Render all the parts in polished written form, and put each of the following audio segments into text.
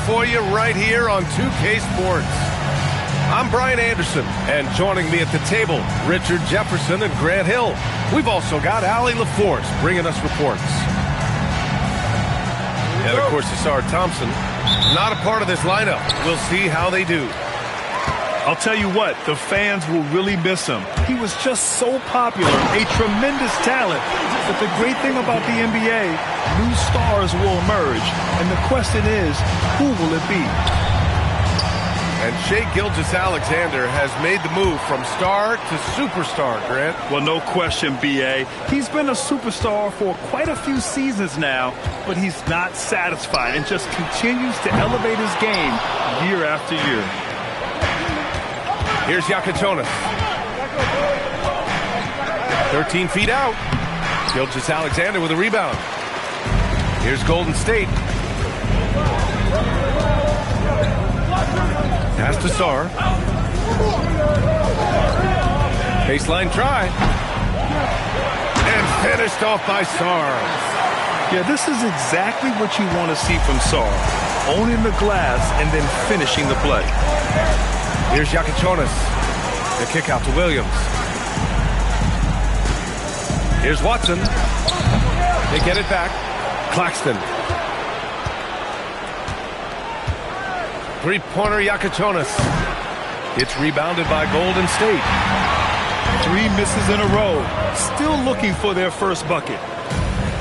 for you right here on 2K Sports. I'm Brian Anderson, and joining me at the table, Richard Jefferson and Grant Hill. We've also got Allie LaForce bringing us reports. And, of course, Asar Thompson, not a part of this lineup. We'll see how they do. I'll tell you what, the fans will really miss him. He was just so popular, a tremendous talent. But the great thing about the NBA, new stars will emerge. And the question is, who will it be? And Shai Gilgeous-Alexander has made the move from star to superstar, Grant. Well, no question, B.A. He's been a superstar for quite a few seasons now, but he's not satisfied and just continues to elevate his game year after year. Here's Yakatonis. 13 feet out. Gilgeous-Alexander with a rebound. Here's Golden State. Pass to Sar. Baseline try. And finished off by Sar. Yeah, this is exactly what you want to see from Sar. Owning the glass and then finishing the play. Here's Yakatonis. The kick out to Williams. Here's Watson. They get it back. Claxton. Three-pointer Yakatonis. It's rebounded by Golden State. 3 misses in a row. Still looking for their first bucket.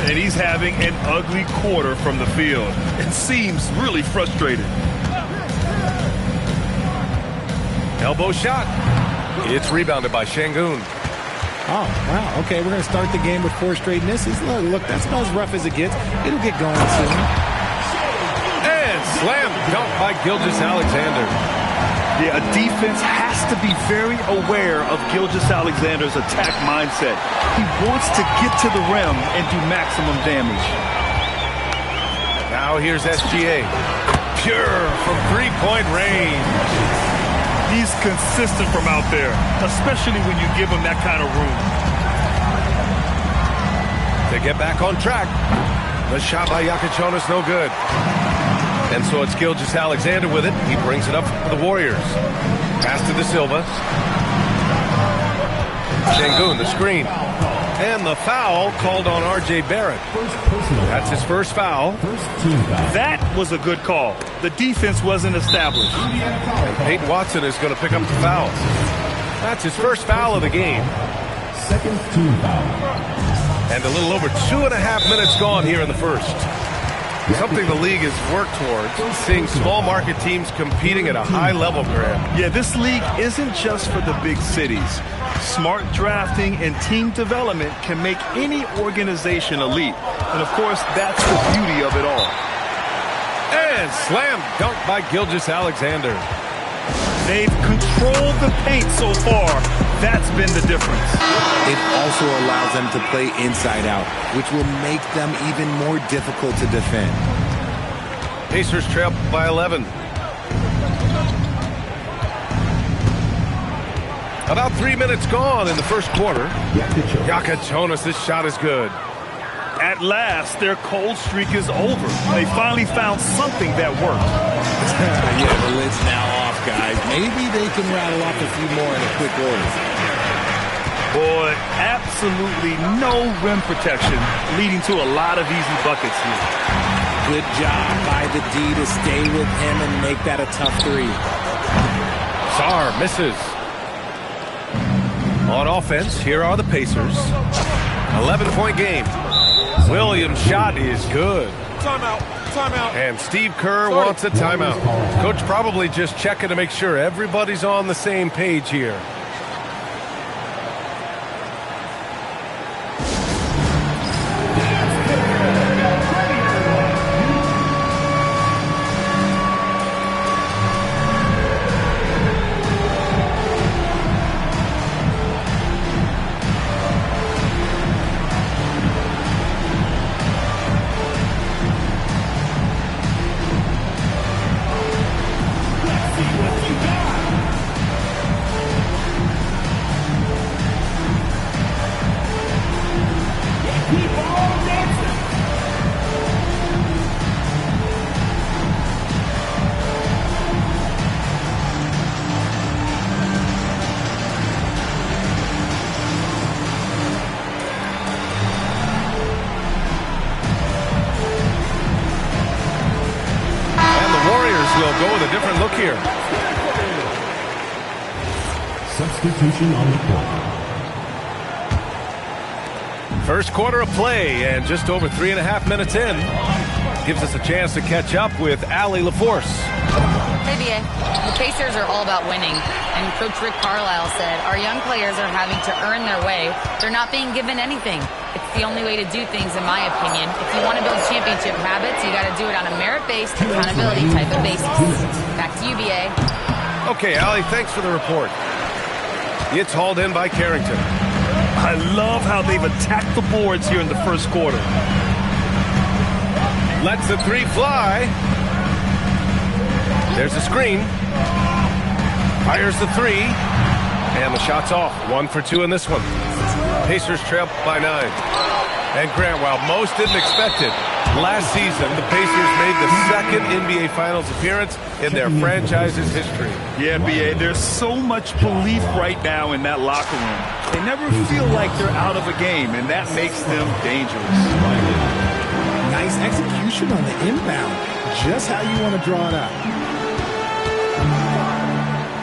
And he's having an ugly quarter from the field. It seems really frustrated. Elbow shot. It's rebounded by Şengün. Oh, wow. Okay, we're going to start the game with 4 straight misses. Look, that's about as rough as it gets. It'll get going soon. And slam dunk by Gilgeous-Alexander. Yeah, a defense has to be very aware of Gilgeous-Alexander's attack mindset. He wants to get to the rim and do maximum damage. Now here's SGA. Pure from three-point range. He's consistent from out there, especially when you give him that kind of room. To get back on track. The shot by Yakatonis, no good. And so it's Gilgeous-Alexander with it. He brings it up for the Warriors. Pass to De Silva. Şengün, the screen. And the foul called on R.J. Barrett. That's his first foul. That was a good call. The defense wasn't established. And Peyton Watson is going to pick up the foul. That's his first foul of the game. Second team foul. And a little over 2.5 minutes gone here in the first. Something the league has worked towards, seeing small market teams competing at a high level, Grant. Yeah, this league isn't just for the big cities. Smart drafting and team development can make any organization elite. And, of course, that's the beauty of it all. And slam dunk by Gilgeous-Alexander. They've controlled the paint so far. That's been the difference. It also allows them to play inside out, which will make them even more difficult to defend. Pacers trail by 11. About 3 minutes gone in the first quarter. Yakatonis, this shot is good. At last, their cold streak is over. They finally found something that worked. Yeah, the lid's now off, guys. Maybe they can rattle off a few more in a quick order. Boy, absolutely no rim protection, leading to a lot of easy buckets here. Good job by the D to stay with him and make that a tough 3. Sar misses. On offense, here are the Pacers. 11-point game. Williams' shot is good. Timeout. Timeout. And Steve Kerr wants a timeout. Coach probably just checking to make sure everybody's on the same page here. will go with a different look here. Substitution on the court. First quarter of play, and just over 3.5 minutes in. Gives us a chance to catch up with Allie LaForce. Hey, BA. The Pacers are all about winning, and Coach Rick Carlisle said our young players are having to earn their way. They're not being given anything. It's the only way to do things, in my opinion. If you want to build championship habits, you got to do it on a merit-based, accountability type of basis. Back to you, BA. Okay, Allie, thanks for the report. It's hauled in by Carrington. I love how they've attacked the boards here in the first quarter. Lets the three fly. There's the screen. Fires the three. And the shot's off. 1 for 2 in this one. Pacers trail by 9. And Grant, while most didn't expect it, last season the Pacers made the second NBA Finals appearance in their franchise's history. Yeah, BA, there's so much belief right now in that locker room. They never feel like they're out of a game, and that makes them dangerous. Nice execution on the inbound. Just how you want to draw it up.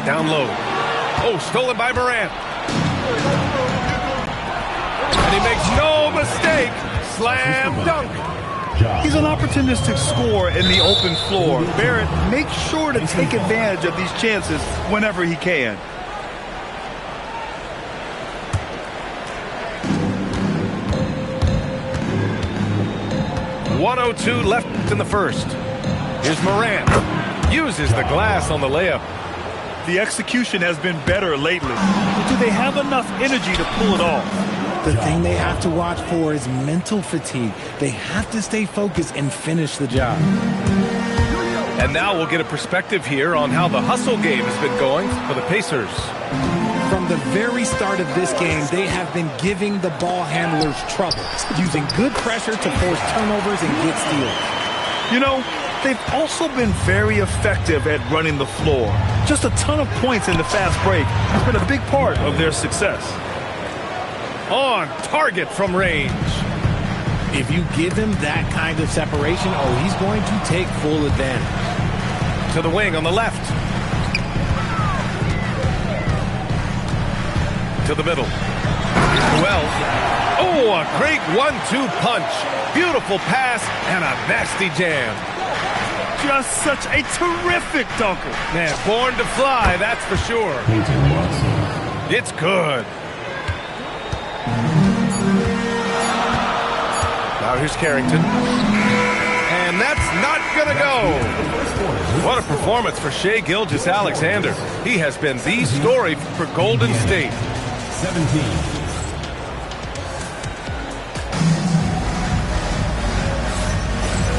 Down low. Oh, stolen by Morant. And he makes no mistake. Slam dunk. He's an opportunistic scorer in the open floor. Barrett makes sure to take advantage of these chances whenever he can. .102 left in the first. Here's Morant. Uses the glass on the layup. The execution has been better lately. But do they have enough energy to pull it off? The thing they have to watch for is mental fatigue. They have to stay focused and finish the job. And now we'll get a perspective here on how the hustle game has been going for the Pacers. From the very start of this game, they have been giving the ball handlers trouble, using good pressure to force turnovers and get steals. You know, they've also been very effective at running the floor. Just a ton of points in the fast break has been a big part of their success. On target from range. If you give him that kind of separation, oh, he's going to take full advantage. To the wing on the left. To the middle. Well, oh, a great 1-2 punch. Beautiful pass and a nasty jam. Just such a terrific dunker. Man, born to fly, that's for sure. It's good. Now here's Carrington. And that's not going to go. What a performance for Shai Gilgeous-Alexander. He has been the story for Golden State. 17.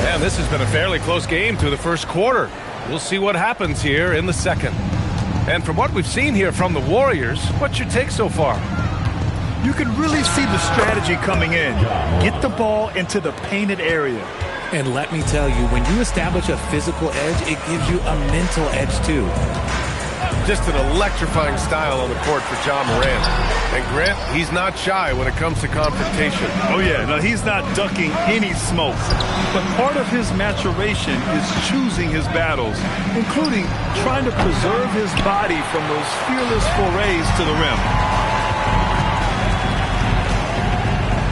And this has been a fairly close game through the first quarter. We'll see what happens here in the second. And from what we've seen here from the Warriors, what's your take so far? You can really see the strategy coming in. Get the ball into the painted area. And let me tell you, when you establish a physical edge, it gives you a mental edge too. Just an electrifying style on the court for John Morant. And Grant, he's not shy when it comes to confrontation. Oh yeah, no, he's not ducking any smoke. But part of his maturation is choosing his battles, including trying to preserve his body from those fearless forays to the rim.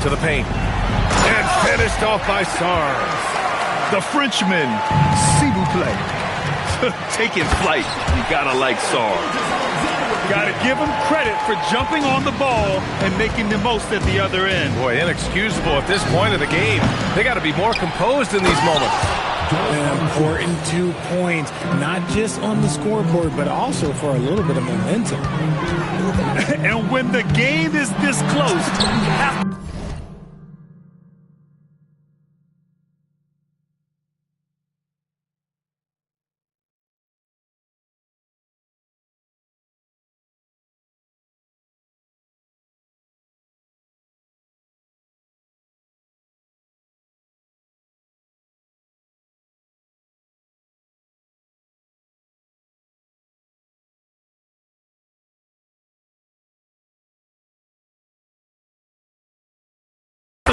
To the paint. And finished off by Sarr. The Frenchman, s'il vous plaît. Taking flight. You gotta like Sarr. Gotta give him credit for jumping on the ball and making the most at the other end. Boy, inexcusable at this point of the game. They gotta be more composed in these moments. An important 2 points, not just on the scoreboard, but also for a little bit of momentum. And when the game is this close, you have to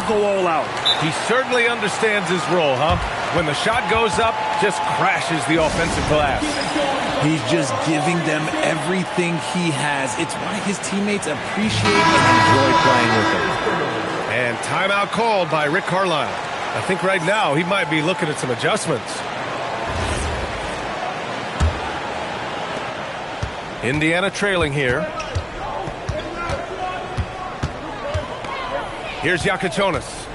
go all out. He certainly understands his role, huh? When the shot goes up, just crashes the offensive glass. He's just giving them everything he has. It's why his teammates appreciate and enjoy playing with him. And timeout called by Rick Carlisle. I think right now he might be looking at some adjustments. Indiana trailing here. Here's Yakachonis.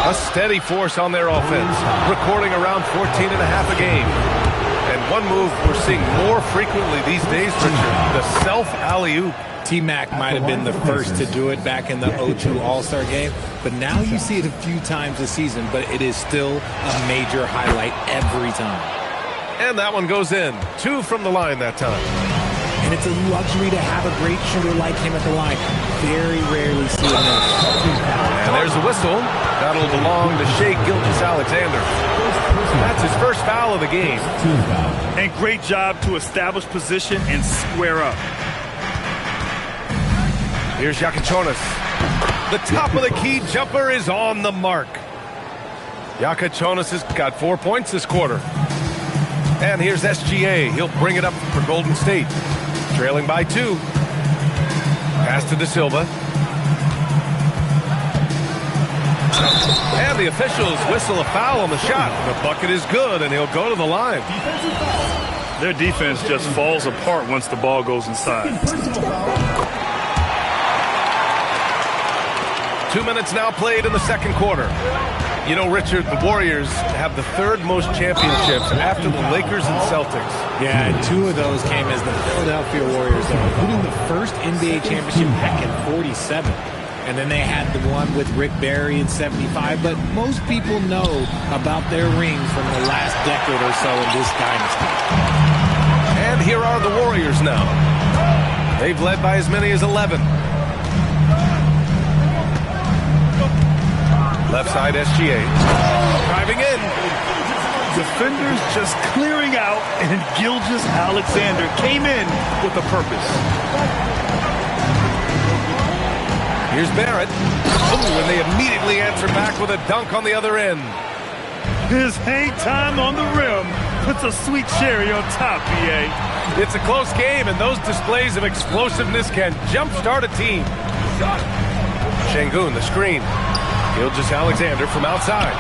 A steady force on their offense, recording around 14 and a half a game. And one move we're seeing more frequently these days, Richard, the self-alley-oop. T-Mac might have been the first to do it back in the 0-2 All-Star game, but now you see it a few times this season, but it is still a major highlight every time. And that one goes in. 2 from the line that time. And it's a luxury to have a great shooter like him at the line. Very rarely see him miss. And there's the whistle. That'll belong to Shai Gilgeous-Alexander. That's his first foul of the game. And great job to establish position and square up. Here's Yakachonis. The top of the key jumper is on the mark. Yakachonis has got 4 points this quarter. And here's SGA. He'll bring it up for Golden State. Trailing by 2. Pass to De Silva. And the officials whistle a foul on the shot. The bucket is good, and he'll go to the line. Their defense just falls apart once the ball goes inside. 2 minutes now played in the second quarter. You know, Richard, the Warriors have the 3rd most championships after the Lakers and Celtics. Yeah, and 2 of those came as the Philadelphia Warriors, including the first NBA championship back in '47. And then they had the one with Rick Barry in '75. But most people know about their rings from the last decade or so in this dynasty. And here are the Warriors now. They've led by as many as 11. Left side SGA. Driving in. Defenders just clearing out, and Gilgeous-Alexander came in with a purpose. Here's Barrett. Oh, and they immediately answer back with a dunk on the other end. His hang time on the rim puts a sweet cherry on top, BA. It's a close game, and those displays of explosiveness can jumpstart a team. Şengün, the screen. Gilgeous-Alexander from outside.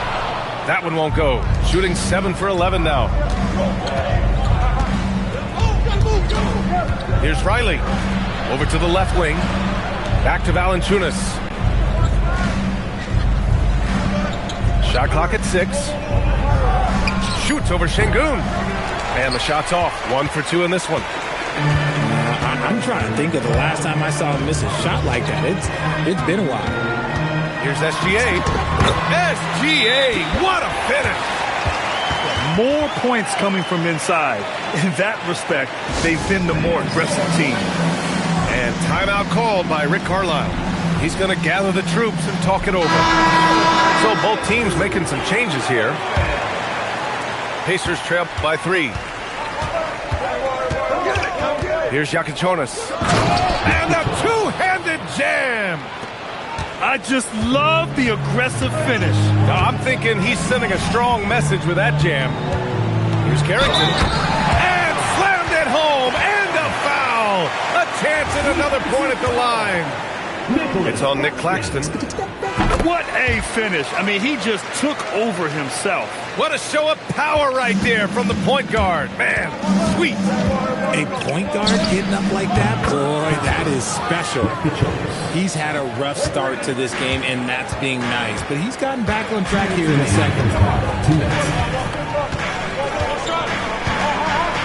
That one won't go. Shooting 7 for 11 now. Here's Riley. Over to the left wing. Back to Valanciunas. Shot clock at 6. Shoots over Şengün. And the shot's off. 1 for 2 in this one. I'm trying to think of the last time I saw him miss a shot like that. It's been a while. Here's SGA. SGA, what a finish! More points coming from inside. In that respect, they've been the more aggressive team. And timeout called by Rick Carlisle. He's going to gather the troops and talk it over. So both teams making some changes here. Pacers trail by 3. Here's Yakachonis. And a two-handed jam! I just love the aggressive finish. I'm thinking he's sending a strong message with that jam. Here's Carrington. And slammed it home. And a foul. A chance at another point at the line. It's on Nick Claxton. What a finish. I mean, he just took over himself. What a show of power right there from the point guard. Man, sweet. A point guard getting up like that? Boy, that is special. He's had a rough start to this game, and that's being nice. But he's gotten back on track here in the second.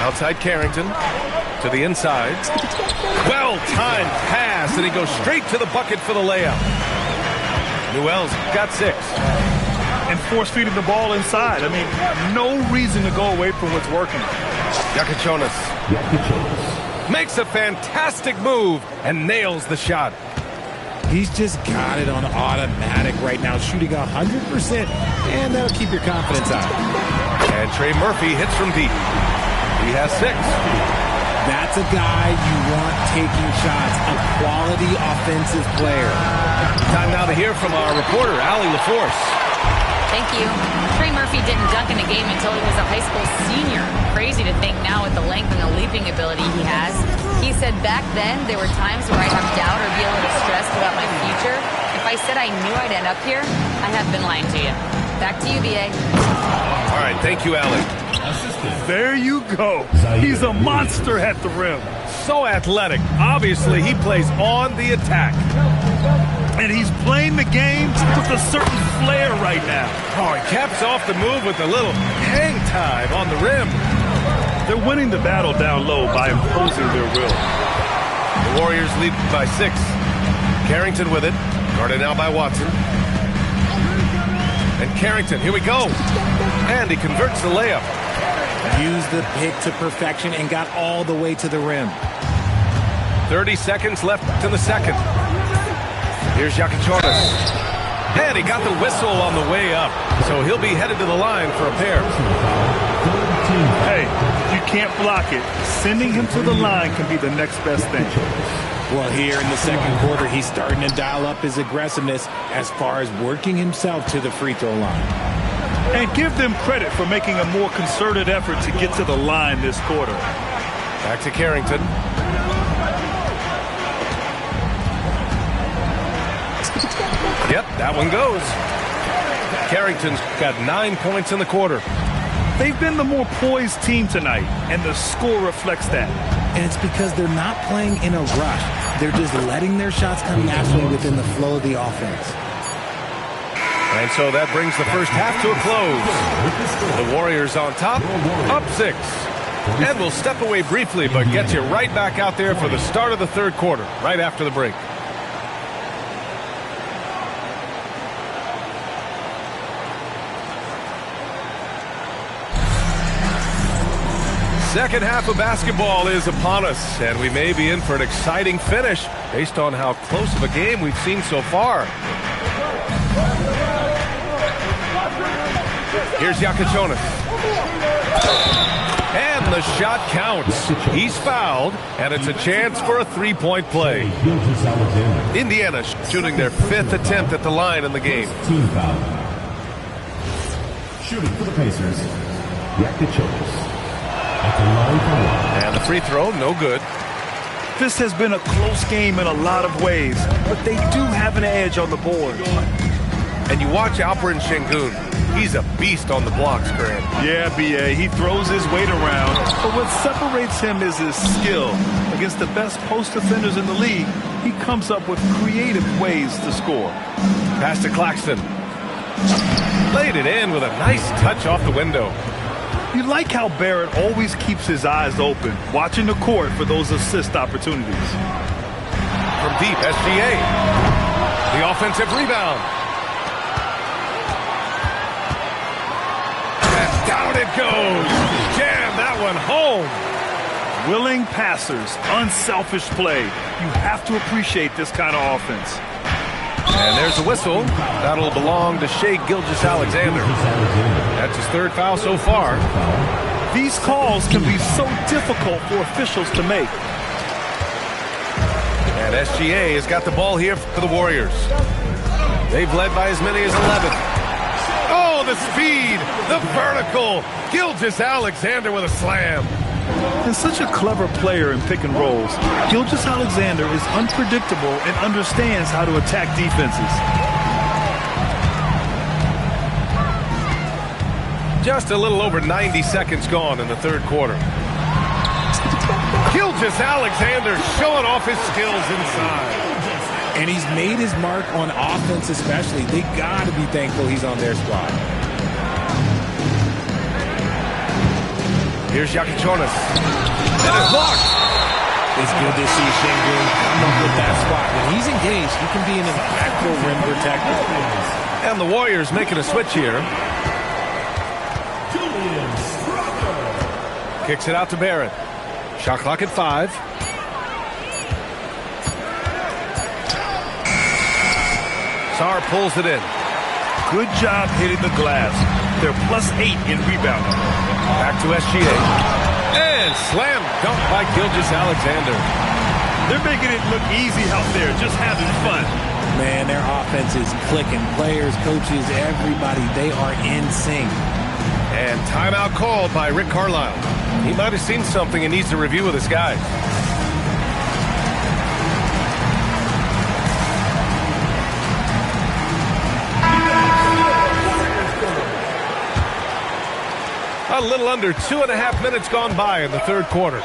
Outside Carrington to the inside. Well-timed pass, and he goes straight to the bucket for the layup. Newell's got 6. And force-feeding the ball inside. I mean, no reason to go away from what's working. Yakachonis makes a fantastic move and nails the shot. He's just got it on automatic right now, shooting 100%, and that'll keep your confidence high. And Trey Murphy hits from deep. He has 6. That's a guy you want taking shots, a quality offensive player. Time now to hear from our reporter, Allie LaForce. Thank you. Trey Murphy didn't dunk in a game until he was a high school senior. Crazy to think now with the length and the leaping ability he has. He said back then there were times where I'd have doubt or be a little stressed about my future. If I said I knew I'd end up here, I have been lying to you. Back to you, B.A. All right, thank you, Allie. There you go. He's a monster at the rim. So athletic. Obviously, he plays on the attack. And he's playing the game with a certain flair right now. Oh, he caps off the move with a little hang time on the rim. They're winning the battle down low by imposing their will. The Warriors lead by 6. Carrington with it. Guarded now by Watson. And Carrington, here we go. And he converts the layup. Used the pick to perfection and got all the way to the rim. 30 seconds left in the second. Here's Yakichonis. And he got the whistle on the way up. So he'll be headed to the line for a pair. Hey, you can't block it. Sending him to the line can be the next best thing. Well, here in the second quarter, he's starting to dial up his aggressiveness as far as working himself to the free throw line. And give them credit for making a more concerted effort to get to the line this quarter. Back to Carrington. Yep, that one goes. Carrington's got 9 points in the quarter. They've been the more poised team tonight, and the score reflects that. And it's because they're not playing in a rush. They're just letting their shots come naturally within the flow of the offense. And so that brings the first half to a close. The Warriors on top, up 6. And we'll step away briefly, but get you right back out there for the start of the third quarter, right after the break. Second half of basketball is upon us, and we may be in for an exciting finish based on how close of a game we've seen so far. Here's Yakichonis. And the shot counts. He's fouled, and it's a chance for a three-point play. Indiana shooting their 5th attempt at the line in the game. Team foul. Shooting for the Pacers, Yakichonis. And the free throw, no good. This has been a close game in a lot of ways, but they do have an edge on the board. And you watch Alperen Şengün. He's a beast on the blocks, Grant. Yeah, B.A., he throws his weight around, but what separates him is his skill. Against the best post defenders in the league, he comes up with creative ways to score. Pass to Claxton. Laid it in with a nice touch off the window. You like how Barrett always keeps his eyes open, watching the court for those assist opportunities. From deep, SGA. The offensive rebound. And down it goes. Jam that one home. Willing passers, unselfish play. You have to appreciate this kind of offense. And there's a whistle. That'll belong to Shai Gilgeous-Alexander. That's his 3rd foul so far. These calls can be so difficult for officials to make. And SGA has got the ball here for the Warriors. They've led by as many as 11. Oh, the speed, the vertical. Gilgeous-Alexander with a slam. And such a clever player in pick and rolls, Gilgeous-Alexander is unpredictable and understands how to attack defenses. Just a little over 90 seconds gone in the third quarter. Gilgeous-Alexander showing off his skills inside. And he's made his mark on offense especially. They got to be thankful he's on their squad. Here's Yakichonis. And it's blocked. It's good to see Şengün come up with that spot. When he's engaged, he can be an impactful rim protector. And the Warriors making a switch here. Kicks it out to Barrett. Shot clock at 5. Sarr pulls it in. Good job hitting the glass. They're +8 in rebounding. Back to SGA. And Slam dunk by Gilgeous-Alexander. They're making it look easy out there, just having fun. Man, their offense is clicking. Players, coaches, everybody, they are in sync. And timeout called by Rick Carlisle. He might have seen something and needs to review with his guys. A little under 2.5 minutes gone by in the third quarter.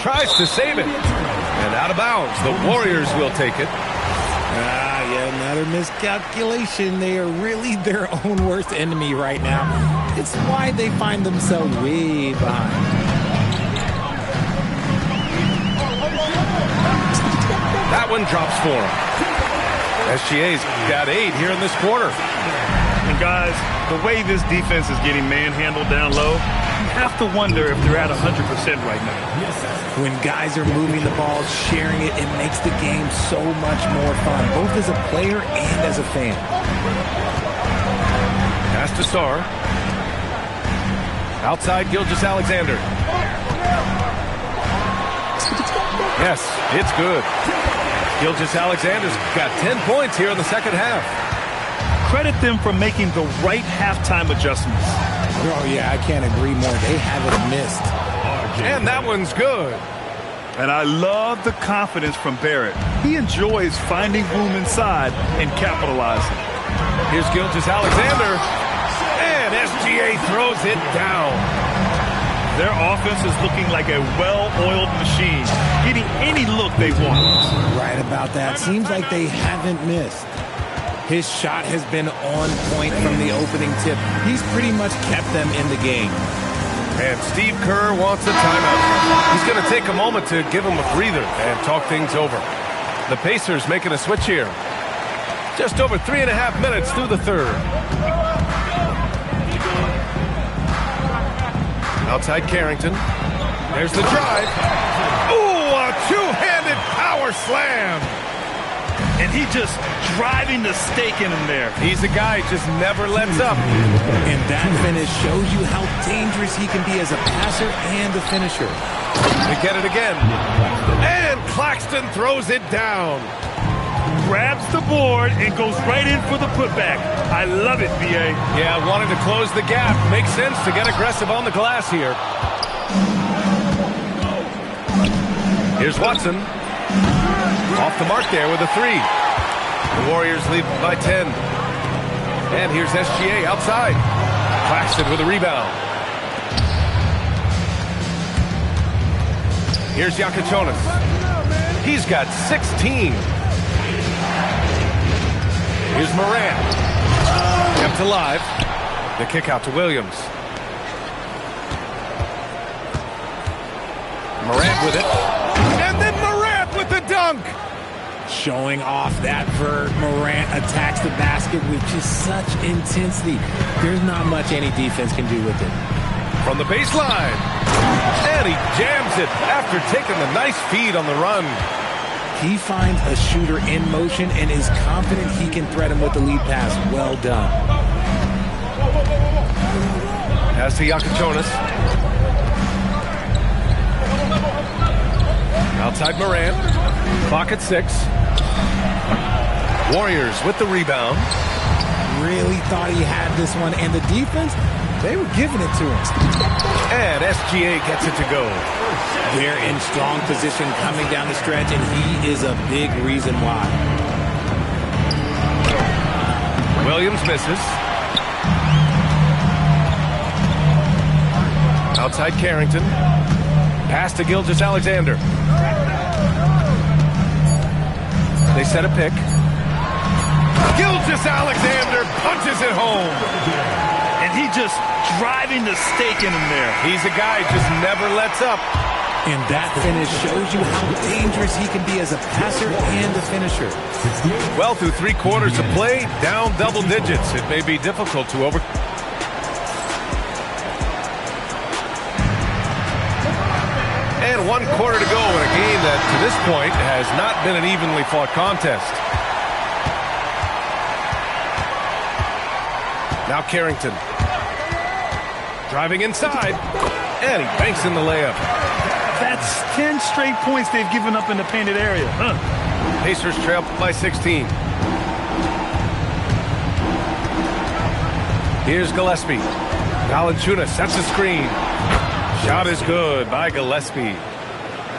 Tries to save it. And out of bounds. The Warriors will take it. Yeah, another miscalculation. They are really their own worst enemy right now. It's why they find themselves way behind. That one drops for them. SGA's got 8 here in this quarter. And guys, the way this defense is getting manhandled down low, you have to wonder if they're at 100% right now. When guys are moving the ball, sharing it, it makes the game so much more fun, both as a player and as a fan. Pass to Sarr. Outside Gilgeous-Alexander. Yes, it's good. Gilgeous-Alexander's got 10 points here in the second half. Credit them for making the right halftime adjustments. Oh, yeah, I can't agree more. They haven't missed. And that one's good. And I love the confidence from Barrett. He enjoys finding room inside and capitalizing. Here's Gilgeous-Alexander. And SGA throws it down. Their offense is looking like a well-oiled machine, getting any look they want. Right about that. Seems like they haven't missed. His shot has been on point from the opening tip. He's pretty much kept them in the game. And Steve Kerr wants a timeout. He's going to take a moment to give him a breather and talk things over. The Pacers making a switch here. Just over 3.5 minutes through the third. Outside Carrington. There's the drive. Ooh, a two-handed power slam. And he just driving the stake in him there. He's a guy who just never lets up. And that finish shows you how dangerous he can be as a passer and a finisher. They get it again. And Claxton throws it down. Grabs the board and goes right in for the putback. I love it, B.A. Yeah, wanted to close the gap. Makes sense to get aggressive on the glass here. Here's Watson. Off the mark there with a 3. The Warriors lead by 10. And here's SGA outside. Claxton with a rebound. Here's Yakuchonis. He's got 16. Here's Morant. Kept alive. The kick out to Williams. Morant with it. And then Morant with the dunk. Showing off that vert. Morant attacks the basket with just such intensity. There's not much any defense can do with it. From the baseline. And he jams it after taking the nice feed on the run. He finds a shooter in motion and is confident he can threat him with the lead pass. Well done. Pass to Yakuchonis. Outside Morant. Clock at 6. Warriors with the rebound. Really thought he had this one. And the defense, they were giving it to him. And SGA gets it to go. They're in strong position coming down the stretch, and he is a big reason why. Williams misses. Outside Carrington. Pass to Gilgeous-Alexander. They set a pick. Gilgeous-Alexander punches it home. And he just driving the stake in him there. He's a guy who just never lets up. And that finish shows you how dangerous he can be as a passer and a finisher. Well, through 3 quarters of play, down double digits. It may be difficult to over... And 1 quarter to go in a game that, to this point, has not been an evenly fought contest. Now Carrington. Driving inside. And he banks in the layup. That's 10 straight points they've given up in the painted area. Pacers trail by 16. Here's Gillespie. Valanciunas sets a screen. Shot is good by Gillespie.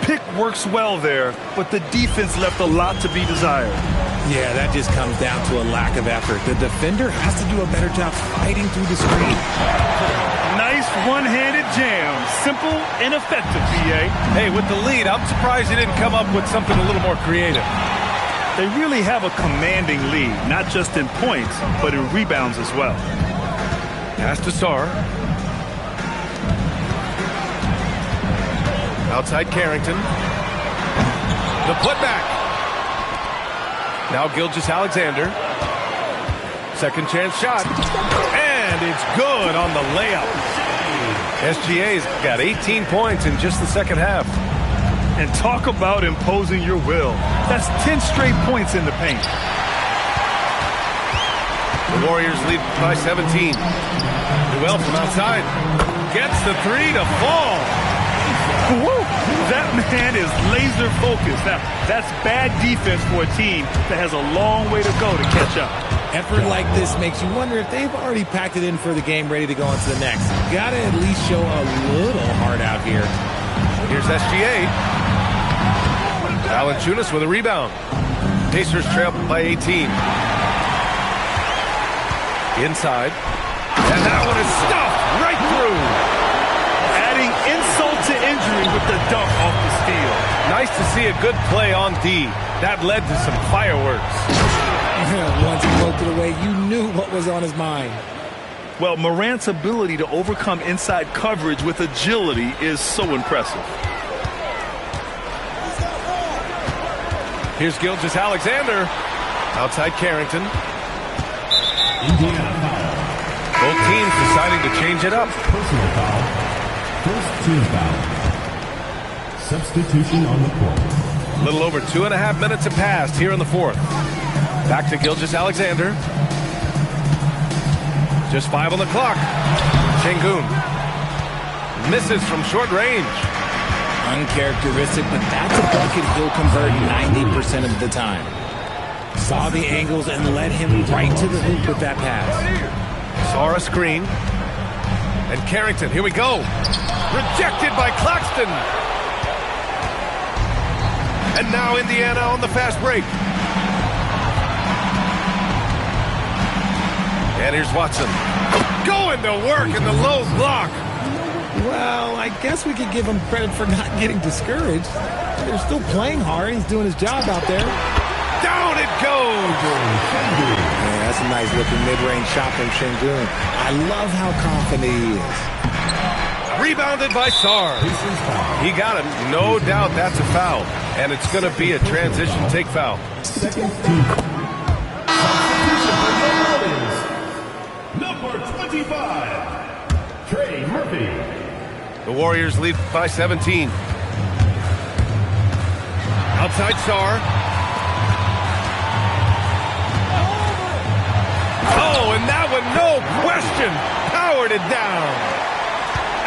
Pick works well there, but the defense left a lot to be desired. Yeah, that just comes down to a lack of effort. The defender has to do a better job fighting through the screen. Nice one-handed jam. Simple and effective, B.A. Hey, with the lead, I'm surprised he didn't come up with something a little more creative. They really have a commanding lead, not just in points, but in rebounds as well. Pass to Sarr. Outside Carrington. The putback. Now Gilgeous-Alexander. Second chance shot. And it's good on the layup. SGA's got 18 points in just the second half. And talk about imposing your will. That's 10 straight points in the paint. The Warriors lead by 17. Well from outside. Gets the three to fall. Woo! That man is laser focused. Now, that's bad defense for a team that has a long way to go to catch up. Effort like this makes you wonder if they've already packed it in for the game, ready to go on to the next. Gotta at least show a little heart out here. Here's SGA. Valanciunas with a rebound. Pacers trail by 18. Inside. And that one is stuffed right through. Adding insult to injury with the dunk off the steal. Nice to see a good play on D. That led to some fireworks. Once he poked it away, you knew what was on his mind. Well, Morant's ability to overcome inside coverage with agility is so impressive. Here's Gilgeous-Alexander. Outside Carrington. Indiana foul. Both teams deciding to change it up. Personal foul. First team foul. Substitution on the court. A little over 2.5 minutes have passed here in the fourth. Back to Gilgeous-Alexander. Just 5 on the clock. Şengün misses from short range. Uncharacteristic, but that's a bucket he'll convert 90% of the time. Saw the angles and led him right to the hoop with that pass. Saw a screen. And Carrington, here we go. Rejected by Claxton. And now Indiana on the fast break. And here's Watson. Going to work in the low block. Well, I guess we could give him credit for not getting discouraged. They're still playing hard. He's doing his job out there. Down it goes. Yeah, that's a nice looking mid-range shot from Şengün. I love how confident he is. Rebounded by Sarr. He got it. No doubt that's a foul. And it's going to be a transition take foul. Second team. Number 25, Trey Murphy. The Warriors lead by 17. Outside Sarr. Oh, and that one, no question, powered it down.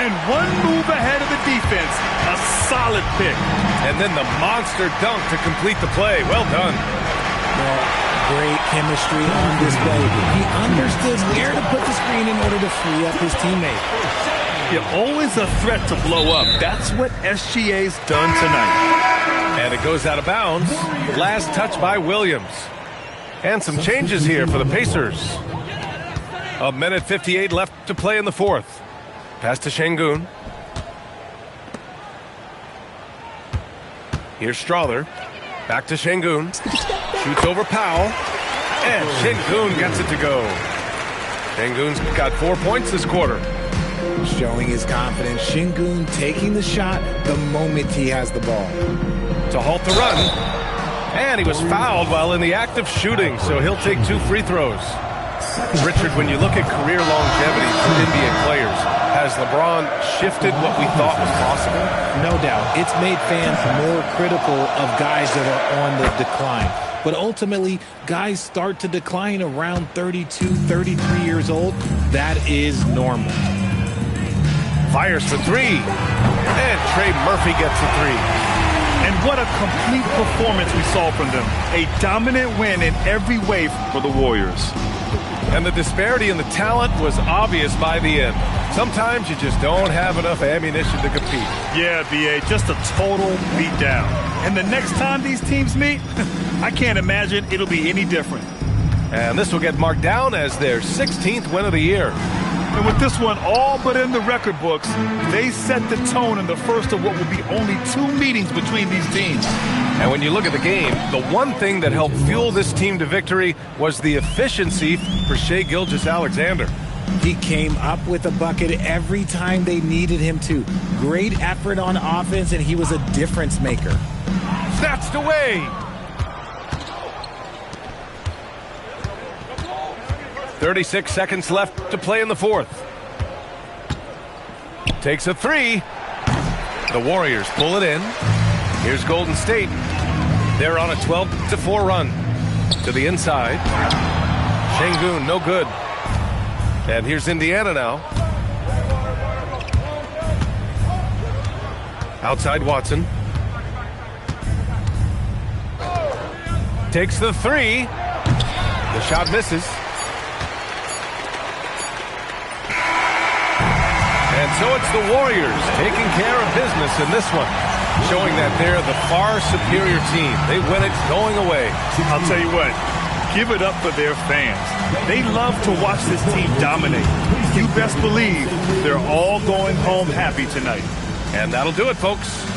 And one move ahead of the defense, a solid pick. And then the monster dunk to complete the play. Well done. Great chemistry on display. He understood where to put the screen in order to free up his teammate. You're always a threat to blow up. That's what SGA's done tonight. And it goes out of bounds. Last touch by Williams. And some changes here for the Pacers. 1:58 left to play in the fourth. Pass to Şengün. Here's Strawther. Back to Şengün. Shoots over Powell. And Şengün gets it to go. Şengün's got 4 points this quarter. Showing his confidence. Şengün taking the shot the moment he has the ball. To halt the run. And he was fouled while in the act of shooting, so he'll take 2 free throws. Richard, when you look at career longevity for NBA players, has LeBron shifted what we thought was possible? No doubt. It's made fans more critical of guys that are on the decline. But ultimately, guys start to decline around 32, 33 years old. That is normal. Fires for three. And Trey Murphy gets a three. And what a complete performance we saw from them. A dominant win in every way for the Warriors. And the disparity in the talent was obvious by the end. Sometimes you just don't have enough ammunition to compete. Yeah, B.A., just a total beatdown. And the next time these teams meet, I can't imagine it'll be any different. And this will get marked down as their 16th win of the year. And with this one all but in the record books, they set the tone in the first of what will be only 2 meetings between these teams. And when you look at the game, the one thing that helped fuel this team to victory was the efficiency for Shai Gilgeous-Alexander. He came up with a bucket every time they needed him to. Great effort on offense, and he was a difference maker. Snatched away. 36 seconds left to play in the fourth. Takes a three. The Warriors pull it in. Here's Golden State. They're on a 12-4 run. To the inside. Şengün, no good. And here's Indiana now. Outside Watson. Takes the three. The shot misses. And so it's the Warriors taking care of business in this one, showing that they're the far superior team. They win it going away. I'll tell you what, give it up for their fans. They love to watch this team dominate. You best believe they're all going home happy tonight. And that'll do it, folks.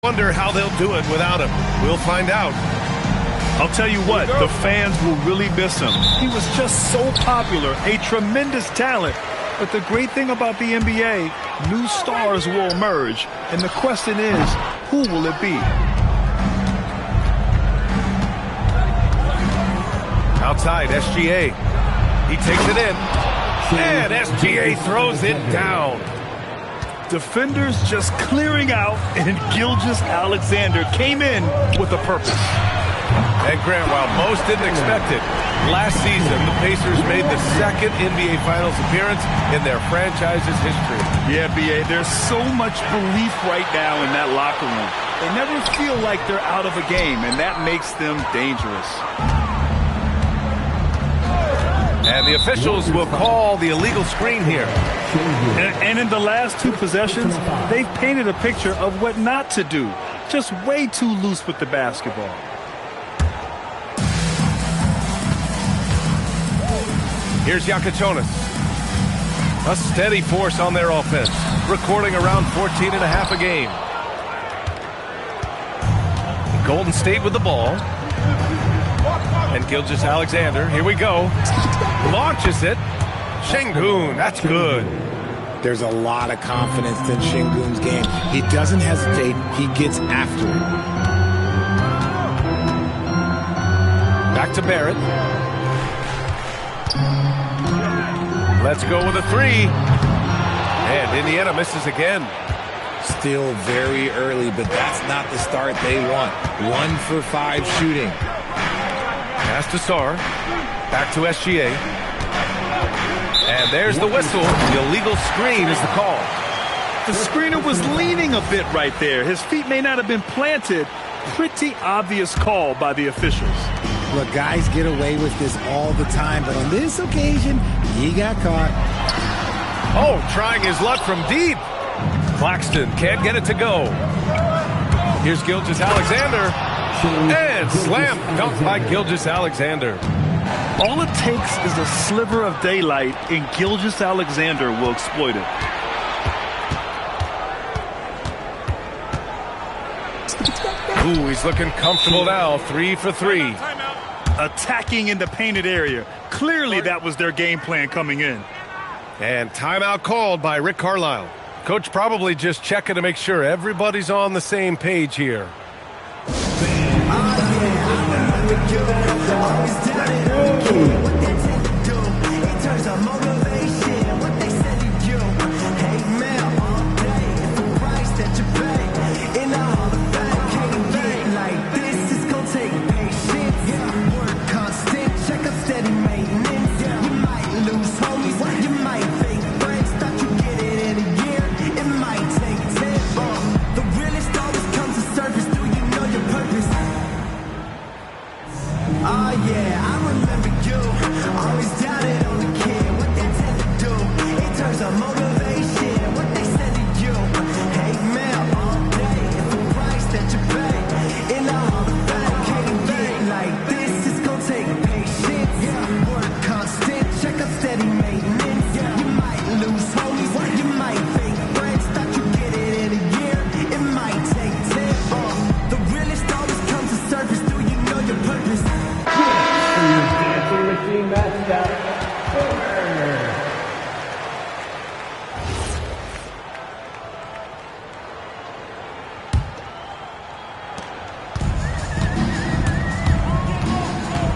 Wonder how they'll do it without him. We'll find out. I'll tell you what, the fans will really miss him. He was just so popular, a tremendous talent. But the great thing about the NBA, new stars will emerge. And the question is, who will it be? Outside, SGA. He takes it in. And SGA throws it down. Defenders just clearing out, and Gilgeous-Alexander came in with a purpose. And Grant, while most didn't expect it, last season the Pacers made the second NBA Finals appearance in their franchise's history. Yeah, B.A., there's so much belief right now in that locker room. They never feel like they're out of a game, and that makes them dangerous. And the officials will call the illegal screen here. And in the last two possessions, they've painted a picture of what not to do. Just way too loose with the basketball. Here's Yakichonis. A steady force on their offense, recording around 14 and a half a game. Golden State with the ball. And Gilgeous-Alexander, here we go. Launches it. Sengun, that's good. There's a lot of confidence in Sengun's game. He doesn't hesitate. He gets after it. Back to Barrett. Let's go with a three. And Indiana misses again. Still very early, but that's not the start they want. 1 for 5 shooting. Pass to Sarr. Back to SGA. And there's the whistle. The illegal screen is the call. The screener was leaning a bit right there. His feet may not have been planted. Pretty obvious call by the officials. Look, guys get away with this all the time, but on this occasion, he got caught. Oh, trying his luck from deep. Claxton can't get it to go. Here's Gilgeous-Alexander. And slam dunk by Gilgeous-Alexander. All it takes is a sliver of daylight, and Gilgeous-Alexander will exploit it. Ooh, he's looking comfortable now. 3 for 3. Attacking in the painted area. Clearly that was their game plan coming in. And timeout called by Rick Carlisle. Coach probably just checking to make sure everybody's on the same page here.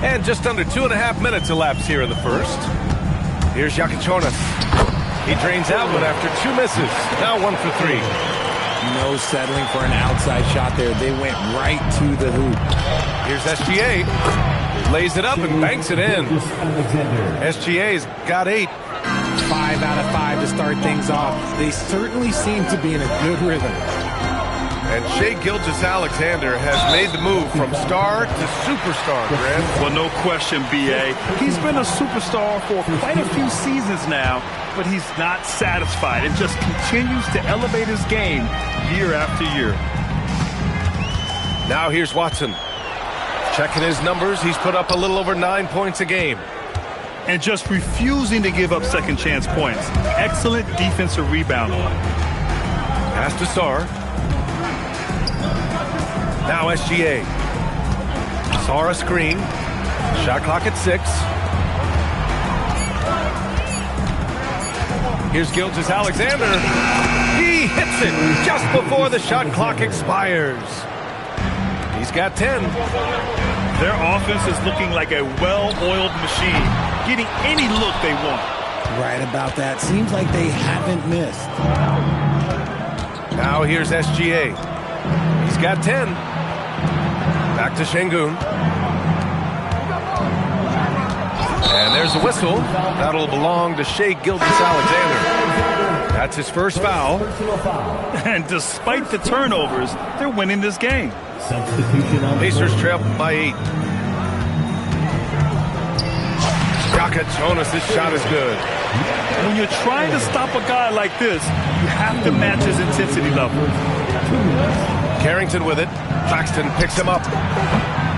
And just under 2.5 minutes elapsed here in the first. Here's Yakichonis. He drains out one after 2 misses. Now 1 for 3. No settling for an outside shot there. They went right to the hoop. Here's SGA. Lays it up and banks it in. SGA's got 8. 5 out of 5 to start things off. They certainly seem to be in a good rhythm. And Shai Gilgeous-Alexander has made the move from star to superstar, Grant. Well, no question, B.A. He's been a superstar for quite a few seasons now, but he's not satisfied and just continues to elevate his game year after year. Now here's Watson. Checking his numbers, he's put up a little over 9 points a game. And just refusing to give up second chance points. Excellent defensive rebounding. Pass to Sarr. Now SGA. Sarr a screen. Shot clock at 6. Here's Gilgeous-Alexander. He hits it just before the shot clock expires. He's got 10. Their offense is looking like a well-oiled machine, getting any look they want. Right about that. Seems like they haven't missed. Now here's SGA. He's got 10. Back to Sengun. And there's a whistle. That'll belong to Shai Gilgeous-Alexander. That's his first foul. And despite the turnovers, they're winning this game. Substitution Pacers trail by 8. Yakachonis' shot is good. When you're trying to stop a guy like this, you have to match his intensity level. Carrington with it. Claxton picks him up.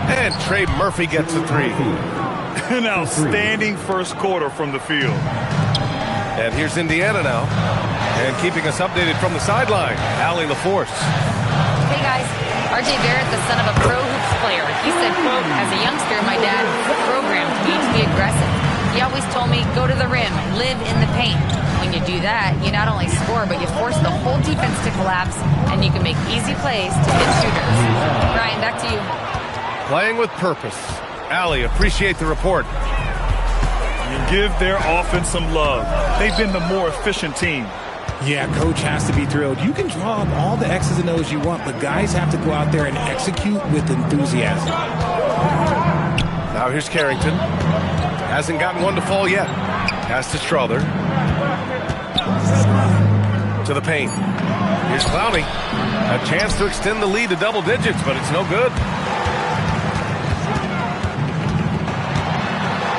And Trey Murphy gets a three. An outstanding first quarter from the field. And here's Indiana now. And keeping us updated from the sideline, Allie LaForce. Hey guys, RJ Barrett, the son of a pro hoops player. He said, quote, as a youngster, my dad programmed me to be aggressive. He always told me, go to the rim, live in the paint. When you do that, you not only score, but you force the whole defense to collapse, and you can make easy plays to hit shooters. Brian, back to you. Playing with purpose. Allie, appreciate the report. And give their offense some love. They've been the more efficient team. Yeah, coach has to be thrilled. You can draw up all the X's and O's you want, but guys have to go out there and execute with enthusiasm. Now here's Carrington. Hasn't gotten one to fall yet. Pass to Strother. To the paint. Here's Clowney. A chance to extend the lead to double digits, but it's no good.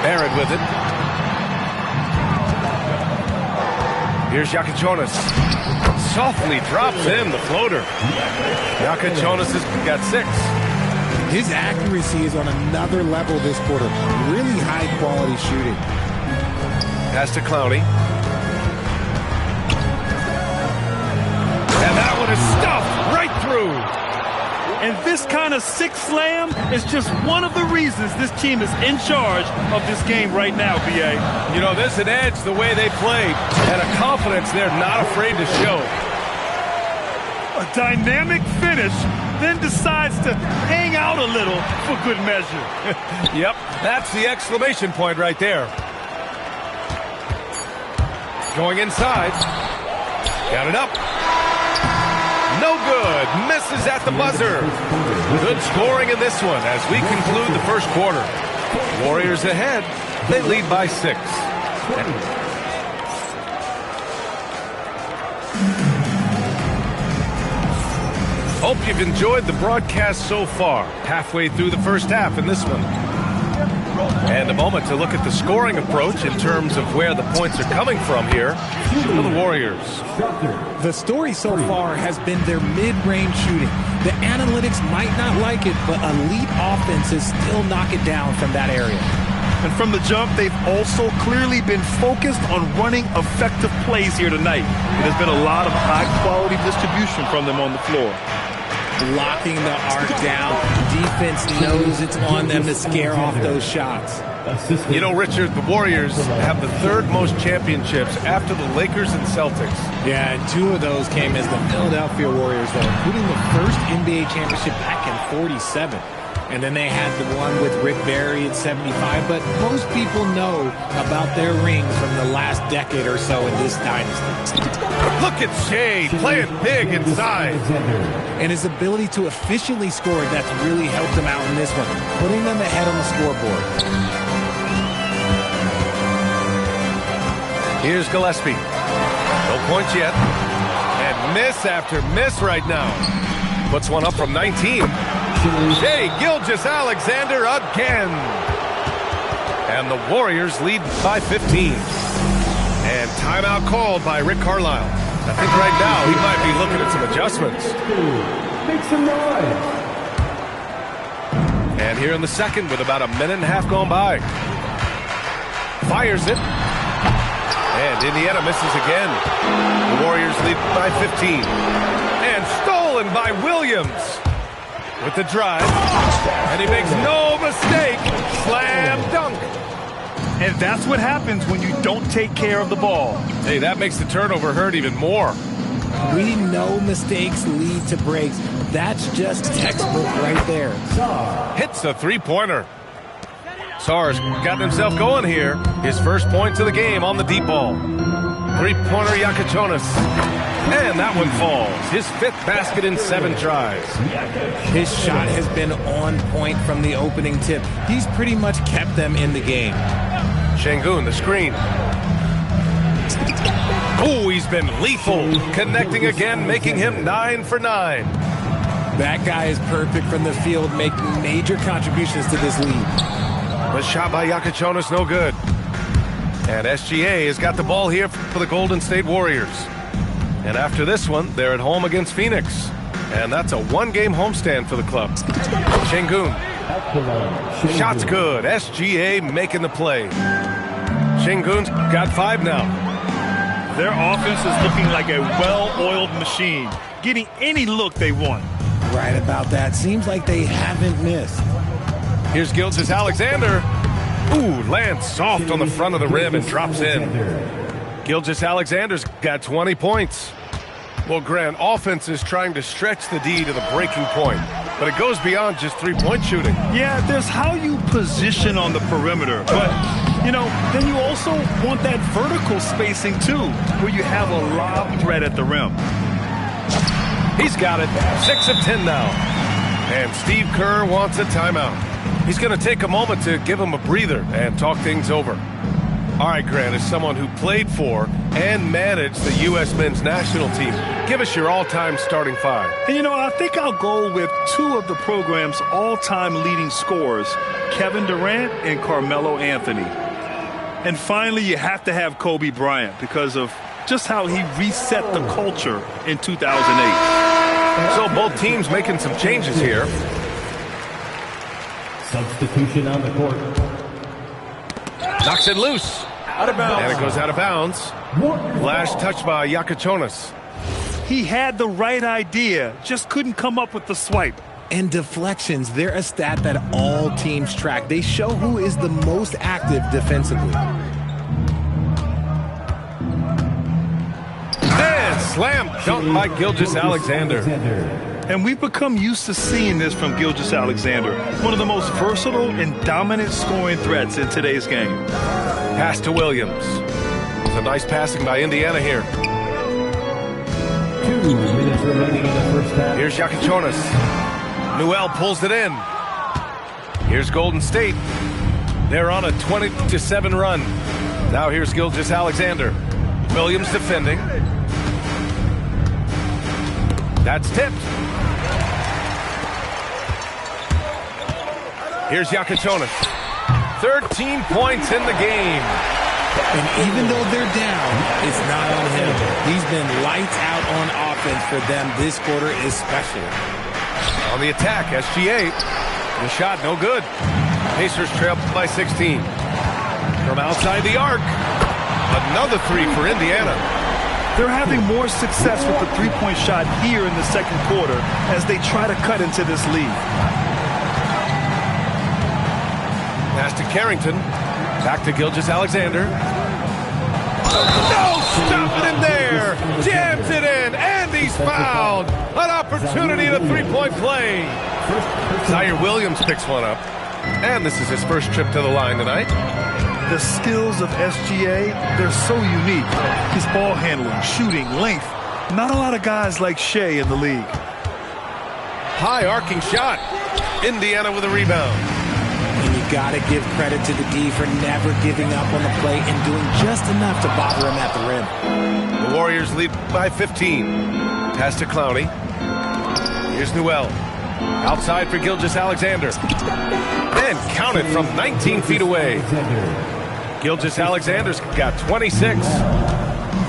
Barrett with it. Here's Yakachonis. Softly drops in the floater. Yakachonis has got 6. His accuracy is on another level this quarter. Really high quality shooting. Pass to Clowney. And that one is stuffed right through. And this kind of six slam is just one of the reasons this team is in charge of this game right now, B.A. You know, there's an edge the way they played and a confidence they're not afraid to show. A dynamic finish, then decides to hang out a little for good measure. Yep, that's the exclamation point right there. Going inside. Got it up. No good. Misses at the buzzer. Good scoring in this one as we conclude the first quarter. Warriors ahead. They lead by 6. Hope you've enjoyed the broadcast so far. Halfway through the first half in this one. And a moment to look at the scoring approach in terms of where the points are coming from here for the Warriors. The story so far has been their mid-range shooting. The analytics might not like it, but elite offenses still knock it down from that area. And from the jump, they've also clearly been focused on running effective plays here tonight. There's been a lot of high-quality distribution from them on the floor. Blocking the arc down. Defense knows it's on them to scare off those shots. You know, Richard, the Warriors have the 3rd most championships after the Lakers and Celtics. Yeah, and 2 of those came as the Philadelphia Warriors, though, including the first NBA championship back in 47. And then they had the one with Rick Barry in 75. But most people know about their rings from the last decade or so in this dynasty. Look at Shea playing big inside. And his ability to efficiently score, that's really helped him out in this one, putting them ahead on the scoreboard. Here's Gillespie. No points yet. And miss after miss right now. Puts one up from 19. Shea Gilgeous-Alexander again. And the Warriors lead by 15. And timeout called by Rick Carlisle. I think right now he might be looking at some adjustments. Make some noise. And here in the second with about a minute and a half gone by. Fires it. And Indiana misses again. The Warriors lead by 15. And stolen by Williams. With the drive. And he makes no mistake. Slam dunk. And that's what happens when you don't take care of the ball. Hey, that makes the turnover hurt even more. We know mistakes lead to breaks. That's just textbook right there. Hits a three-pointer. Sarr's gotten himself going here. His first points of the game on the deep ball. Three-pointer Yakachonis. And that one falls. His 5th basket in 7 tries. His shot has been on point from the opening tip. He's pretty much kept them in the game. Şengün, the screen. Oh, he's been lethal. Connecting again, making him 9 for 9. That guy is perfect from the field, making major contributions to this lead. The shot by Yakachonis, no good. And SGA has got the ball here for the Golden State Warriors. And after this one, they're at home against Phoenix. And that's a one-game homestand for the club. Şengün. Shot's good. SGA making the play. Şengün's got 5 now. Their offense is looking like a well-oiled machine, getting any look they want. Right about that. Seems like they haven't missed. Here's Gilgeous-Alexander. Ooh, lands soft on the front of the rim and drops in. Gilgeous-Alexander's got 20 points. Well, Grant, offense is trying to stretch the D to the breaking point, but it goes beyond just three-point shooting. Yeah, there's how you position on the perimeter, but, you know, then you also want that vertical spacing, too, where you have a lob threat at the rim. He's got it. 6 of 10 now. And Steve Kerr wants a timeout. He's going to take a moment to give him a breather and talk things over. All right, Grant, as someone who played for and managed the U.S. men's national team, give us your all-time starting 5. And, you know, I think I'll go with 2 of the program's all-time leading scorers, Kevin Durant and Carmelo Anthony. And finally, you have to have Kobe Bryant because of just how he reset the culture in 2008. So both teams making some changes here. Substitution on the court. Knocks it loose. Out of bounds. And it goes out of bounds. Last touch by Iacochonis. He had the right idea, just couldn't come up with the swipe. And deflections, they're a stat that all teams track. They show who is the most active defensively. And slam dunk by Gilgeous-Alexander. And we've become used to seeing this from Gilgeous-Alexander, one of the most versatile and dominant scoring threats in today's game. Pass to Williams. It was a nice passing by Indiana here. 2 minutes remaining in the first half. Here's Iacochonis. Newell pulls it in. Here's Golden State. They're on a 20-7 run. Now here's Gilgeous-Alexander. Williams defending. That's tipped. Here's Iacochonis. 13 points in the game. And even though they're down, it's not on him. He's been lights out on offense for them this quarter especially. On the attack, SGA. The shot, no good. Pacers trail by 16. From outside the arc. Another 3 for Indiana. They're having more success with the three-point shot here in the second quarter as they try to cut into this lead. Pass to Carrington. Back to Gilgeous-Alexander. No! Stop it in there! Jams it in, and he's fouled! An opportunity at a three-point play. Zaire Williams picks one up. And this is his first trip to the line tonight. The skills of SGA, they're so unique. His ball handling, shooting, length. Not a lot of guys like Shea in the league. High arcing shot. Indiana with a rebound. And you got to give credit to the D for never giving up on the play and doing just enough to bother him at the rim. The Warriors lead by 15. Pass to Clowney. Here's Newell. Outside for Gilgeous-Alexander. Then counted from 19 feet away. Gilgeous-Alexander's got 26.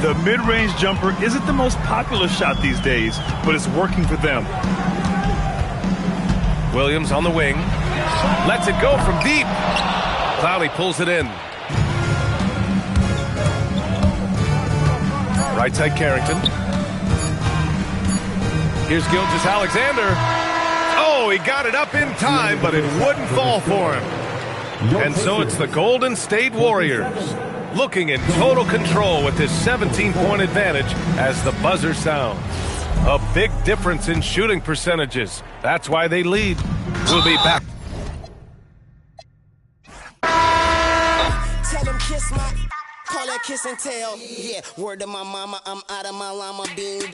The mid-range jumper isn't the most popular shot these days, but it's working for them. Williams on the wing. Lets it go from deep. Clowney pulls it in. Right side Carrington. Here's Gilgeous-Alexander. Oh, he got it up in time, but it wouldn't fall for him. And so it's the Golden State Warriors looking in total control with this 17-point advantage as the buzzer sounds. A big difference in shooting percentages. That's why they lead. We'll be back. Tell them kiss my, call that kiss and tell. Yeah, word to my mama, I'm out of my llama bean.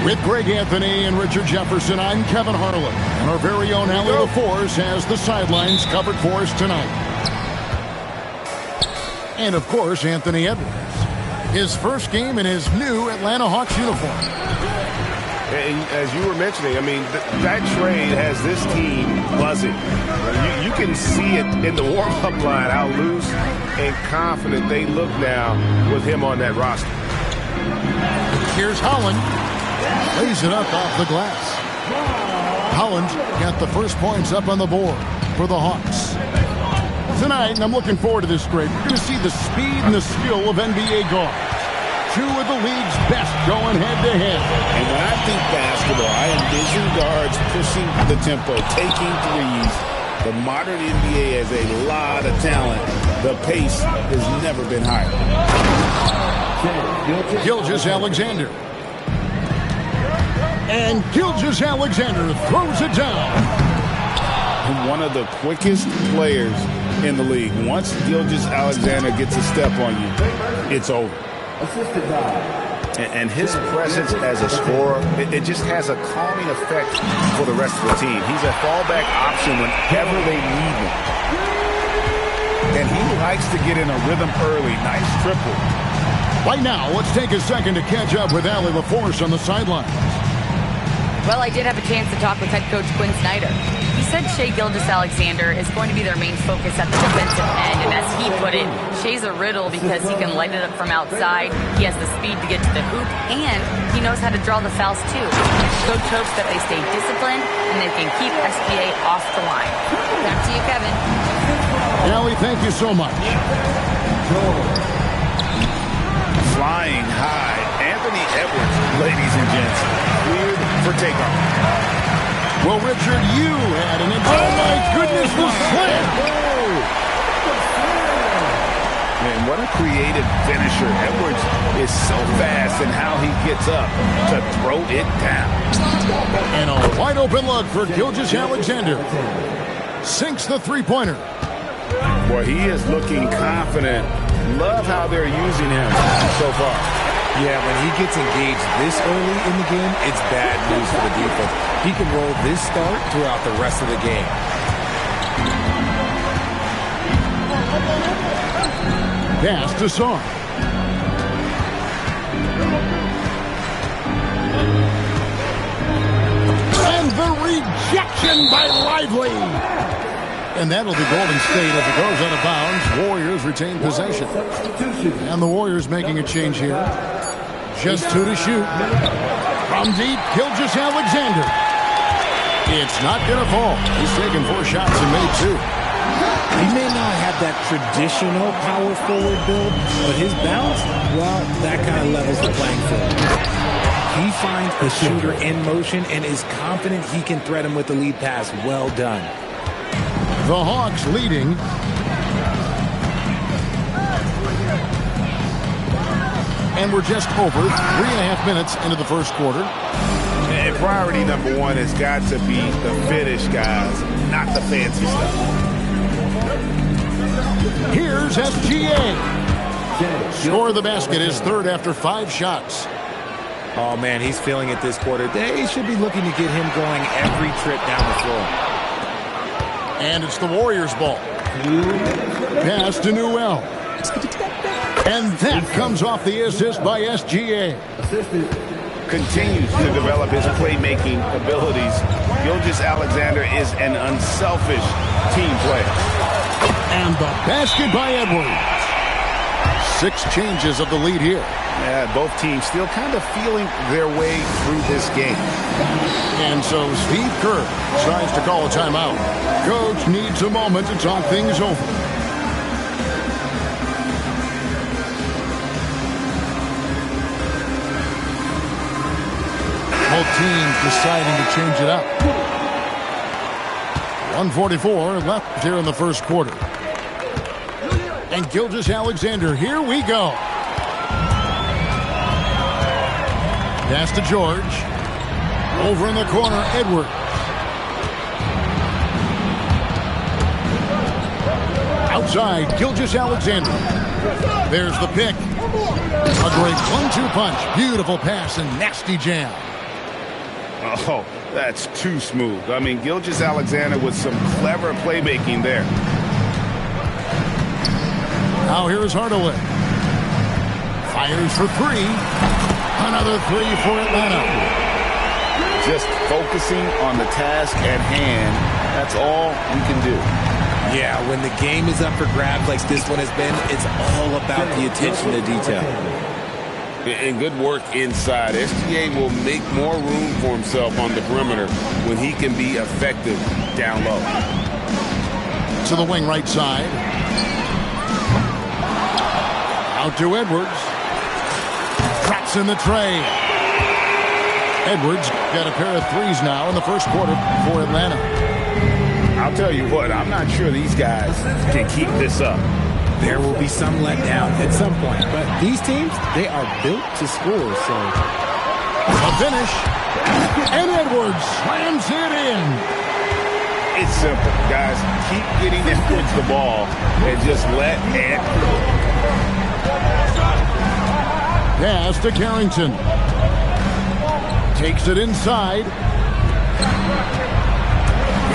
With Greg Anthony and Richard Jefferson, I'm Kevin Harlan. And our very own Allie LaForce has the sidelines covered for us tonight. And, of course, Anthony Edwards. His first game in his new Atlanta Hawks uniform. And as you were mentioning, I mean, that trade has this team buzzing. You can see it in the warm-up line, how loose and confident they look now with him on that roster. Here's Holland. Lays it up off the glass. Holland got the first points up on the board for the Hawks. Tonight, and I'm looking forward to this scrape, you're going to see the speed and the skill of NBA guards. Two of the league's best going head-to-head. And when I think basketball, I envision guards pushing the tempo, taking threes. The modern NBA has a lot of talent. The pace has never been higher. Gilgeous-Alexander. And Gilgeous-Alexander throws it down. And one of the quickest players in the league. Once Gilgeous-Alexander gets a step on you, it's over. And his presence as a scorer, it just has a calming effect for the rest of the team. He's a fallback option whenever they need him. And he likes to get in a rhythm early. Nice triple. Right now, let's take a second to catch up with Allie LaForce on the sidelines. Well, I did have a chance to talk with head coach Quinn Snyder. He said Shai Gilgeous-Alexander is going to be their main focus at the defensive end, and as he put it, Shai's a riddle because he can light it up from outside, he has the speed to get to the hoop, and he knows how to draw the fouls too. Coach hopes that they stay disciplined and they can keep SGA off the line. Back to you, Kevin. Allie, thank you so much. Flying high, Anthony Edwards, ladies and gents, cleared for takeoff. Well, Richard, you had an oh my goodness, the slam! Man, what a creative finisher. Edwards is so fast in how he gets up to throw it down. And a wide open look for Gilgeous-Alexander. Sinks the three-pointer. Boy, he is looking confident. Love how they're using him so far. Yeah, when he gets engaged this early in the game, it's bad news for the defense. He can roll this start throughout the rest of the game. Pass to Song. And the rejection by Lively. And that'll be Golden State as it goes out of bounds. Warriors retain possession. And the Warriors making a change here. Just two to shoot. From deep, Gilgeous-Alexander. It's not going to fall. He's taken 4 shots and made 2. He may not have that traditional power forward build, but his bounce, well, that kind of levels the playing field. He finds the shooter in motion and is confident he can thread him with the lead pass. Well done. The Hawks leading. And we're just over 3.5 minutes into the first quarter. And priority number 1 has got to be the finish, guys, not the fancy stuff. Here's SGA. Score of the basket is third after 5 shots. Oh, man, he's feeling it this quarter. They should be looking to get him going every trip down the floor. And it's the Warriors' ball. Pass to Newell. And that comes off the assist by SGA. Continues to develop his playmaking abilities. Gilgeous-Alexander is an unselfish team player. And the basket by Edwards. 6 changes of the lead here. Yeah, both teams still kind of feeling their way through this game. And so Steve Kerr tries to call a timeout. Coach needs a moment to talk things over. Both teams deciding to change it up. 1:44 left here in the first quarter. And Gilgeous-Alexander, here we go. Pass to George. Over in the corner, Edwards. Outside, Gilgeous-Alexander. There's the pick. A great 1-2 punch. Beautiful pass and nasty jam. Oh, that's too smooth. I mean, Gilgeous-Alexander with some clever playmaking there. Now here's Hardaway. Fires for three. Another three for Atlanta. Just focusing on the task at hand. That's all we can do. Yeah, when the game is up for grabs like this one has been, it's all about the attention to detail. And good work inside. SGA will make more room for himself on the perimeter when he can be effective down low. To the wing right side. Out to Edwards. Drops in the tray. Edwards got a pair of threes now in the first quarter for Atlanta. I'll tell you what, I'm not sure these guys can keep this up. There will be some letdown at some point, but these teams, they are built to score, so. A finish, and Edwards slams it in. It's simple, guys. Keep getting Edwards the ball and just let Ant. Pass to Carrington. Takes it inside.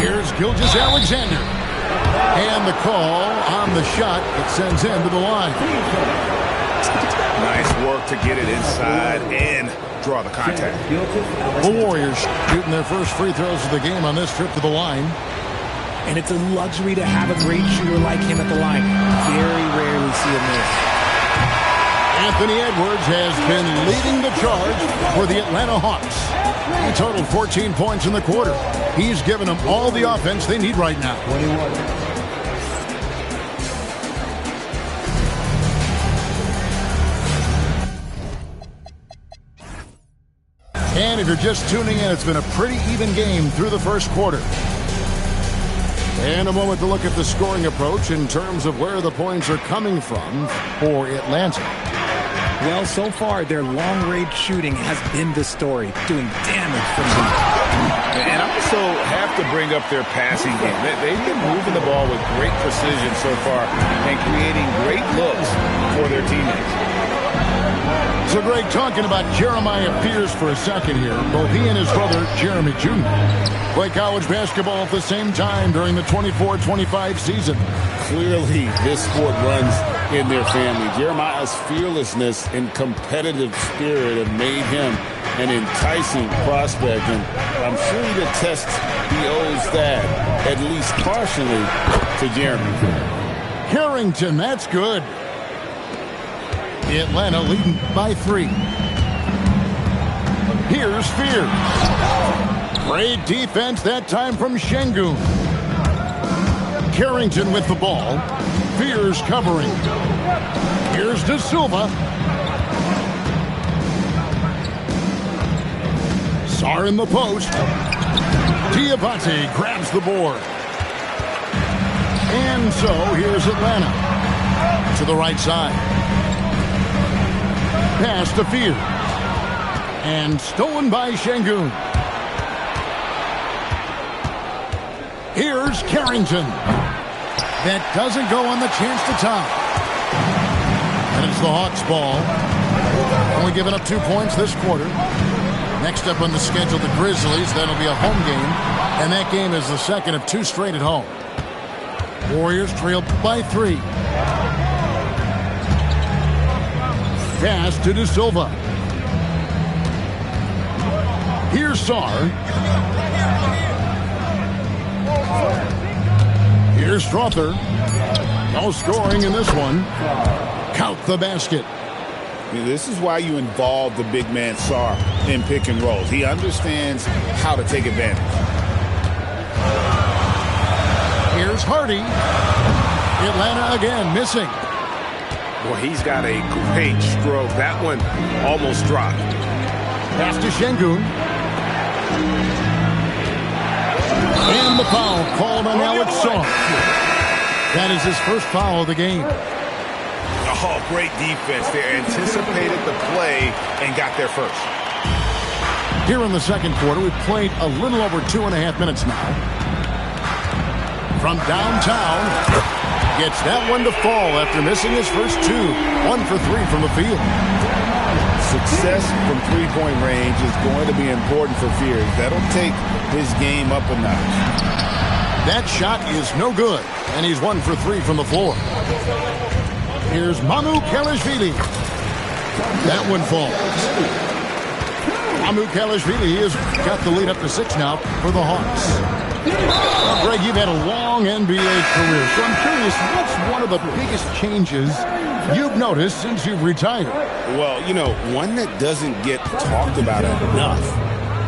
Here's Gilgeous-Alexander. And the call on the shot that sends him to the line. Nice work to get it inside and draw the contact. The Warriors shooting their first free throws of the game on this trip to the line. And it's a luxury to have a great shooter like him at the line. Very rarely see him miss. Anthony Edwards has been leading the charge for the Atlanta Hawks. He totaled 14 points in the quarter. He's given them all the offense they need right now. 21. And if you're just tuning in, it's been a pretty even game through the first quarter. And a moment to look at the scoring approach in terms of where the points are coming from for Atlanta. Well, so far, their long-range shooting has been the story, doing damage from deep. And I also have to bring up their passing game. They've been moving the ball with great precision so far and creating great looks for their teammates. So, Greg, talking about Jeremiah Pierce for a second here. Both he and his brother, Jeremy Jr., play college basketball at the same time during the 24-25 season. Clearly, this sport runs in their family. Jeremiah's fearlessness and competitive spirit have made him an enticing prospect, and I'm sure the test he owes that, at least partially, to Jeremy. Carrington, that's good. Atlanta leading by 3. Here's Fear. Great defense that time from Şengün. Carrington with the ball. Fears covering. Here's De Silva. Sarr in the post. Diabate grabs the board. And so here's Atlanta. To the right side. Pass to Fear. And stolen by Şengün. Here's Carrington. That doesn't go on the chance to tie. And it's the Hawks' ball. Only giving up 2 points this quarter. Next up on the schedule, the Grizzlies. That'll be a home game. And that game is the second of 2 straight at home. Warriors trail by 3. Pass to De Silva. Here's Sarr. Here's Strother. No scoring in this one. Count the basket. This is why you involve the big man Sarr in pick and rolls. He understands how to take advantage. Here's Hardy. Atlanta again missing. Well, he's got a great stroke. That one almost dropped. Pass to Şengün. And the foul called on Alex Sarr. That is his first foul of the game. Oh, great defense there. Anticipated the play and got there first. Here in the second quarter, we've played a little over 2.5 minutes now. From downtown, gets that one to fall after missing his first 2. 1 for 3 from the field. Success from three-point range is going to be important for Fears. That'll take his game up a notch. That shot is no good, and he's 1 for 3 from the floor. Here's Mamu Kelishvili. That one falls. Mamu Kelishvili has got the lead up to 6 now for the Hawks. Well, Greg, you've had a long NBA career, so I'm curious, what's one of the biggest changes you've noticed since you've retired? Well, you know, one that doesn't get talked about enough,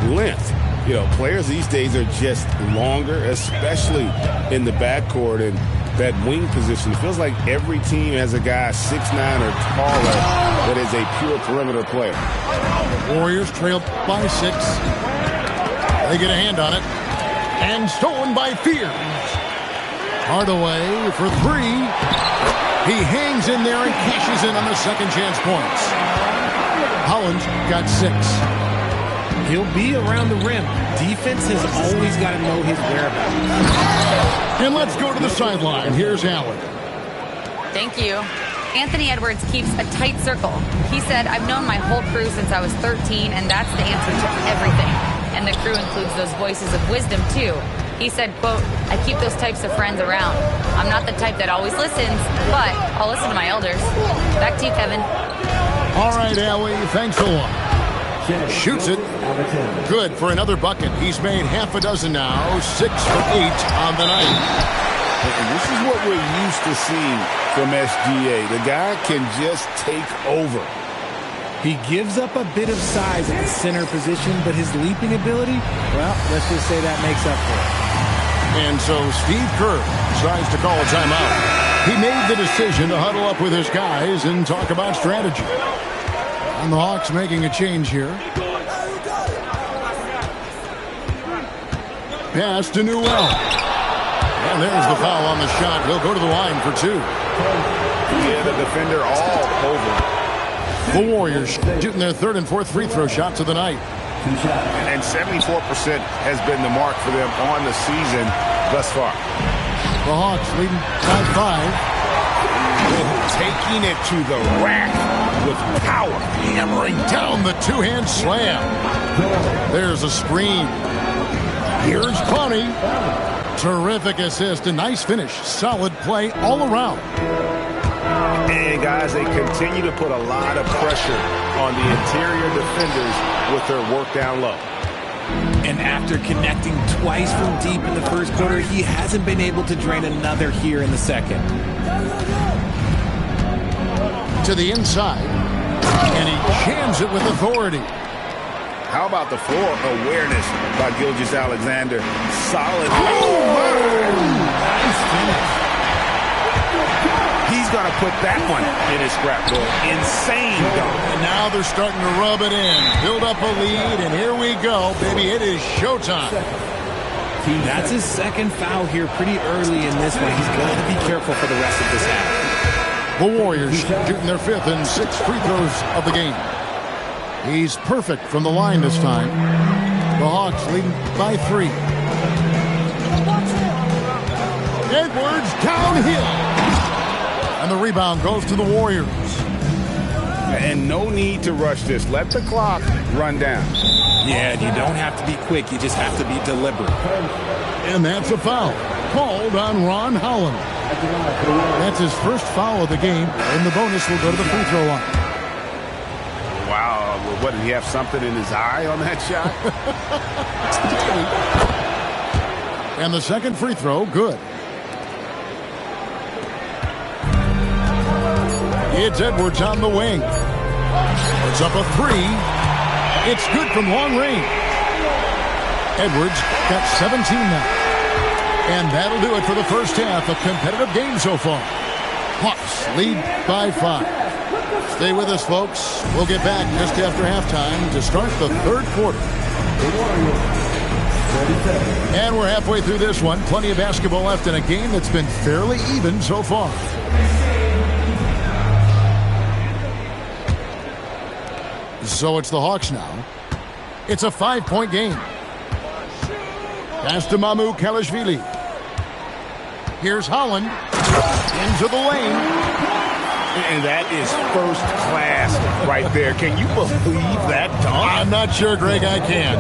length. You know, players these days are just longer, especially in the backcourt and that wing position. It feels like every team has a guy 6'9" or taller that is a pure perimeter player. Warriors trail by 6. They get a hand on it. And stolen by Fears. Hardaway for 3. He hangs in there and cashes in on the second chance points. Holland's got 6. He'll be around the rim. Defense has always got to know his whereabouts. And let's go to the sideline. Here's Allen. Thank you. Anthony Edwards keeps a tight circle. He said, I've known my whole crew since I was 13, and that's the answer to everything. And the crew includes those voices of wisdom, too. He said, quote, I keep those types of friends around. I'm not the type that always listens, but I'll listen to my elders. Back to you, Kevin. All right, Allie, thanks a lot. Shoots it. Good for another bucket. He's made half a dozen now. 6 for 8 on the night. And this is what we're used to seeing from SGA. The guy can just take over. He gives up a bit of size at the center position, but his leaping ability, well, let's just say that makes up for it. And so Steve Kerr decides to call a timeout. He made the decision to huddle up with his guys and talk about strategy. And the Hawks making a change here. Pass to Newell. And there's the foul on the shot. He'll go to the line for 2. Yeah, the defender all over. The Warriors shooting their 3rd and 4th free throw shots of the night. And 74% has been the mark for them on the season thus far. The Hawks leading by 5. Taking it to the rack with power. Hammering down the two-hand slam. There's a screen. Here's Connie. Terrific assist. A nice finish. Solid play all around. And guys, they continue to put a lot of pressure on the interior defenders with their work down low. And after connecting twice from deep in the first quarter, he hasn't been able to drain another here in the second. To the inside. And he jams it with authority. How about the floor awareness by Gilgeous-Alexander? Solid. Nice finish. He's going to put that one in his scrapbook. Insane dunk. And now they're starting to rub it in. Build up a lead, and here we go, baby. It is showtime. That's his second foul here pretty early in this one. He's got to be careful for the rest of this half. The Warriors shooting their 5th and 6th free throws of the game. He's perfect from the line this time. The Hawks leading by 3. Edwards downhill. And the rebound goes to the Warriors. And no need to rush this. Let the clock run down. Yeah, you don't have to be quick. You just have to be deliberate. And that's a foul called on Ron Holland. That's his first foul of the game, and the bonus will go to the free throw line. Wow. What, did he have something in his eye on that shot? And the second free throw, good. It's Edwards on the wing. It's up a 3. It's good from long range. Edwards got 17 now. And that'll do it for the first half. A competitive game so far. Hawks lead by 5. Stay with us, folks. We'll get back just after halftime to start the 3rd quarter. And we're halfway through this one. Plenty of basketball left in a game that's been fairly even so far. So it's the Hawks now. It's a 5-point game. Pass to Mamu Kelishvili. Here's Holland. Into the lane. And that is first class right there. Can you believe that dunk? I'm not sure, Greg, I can.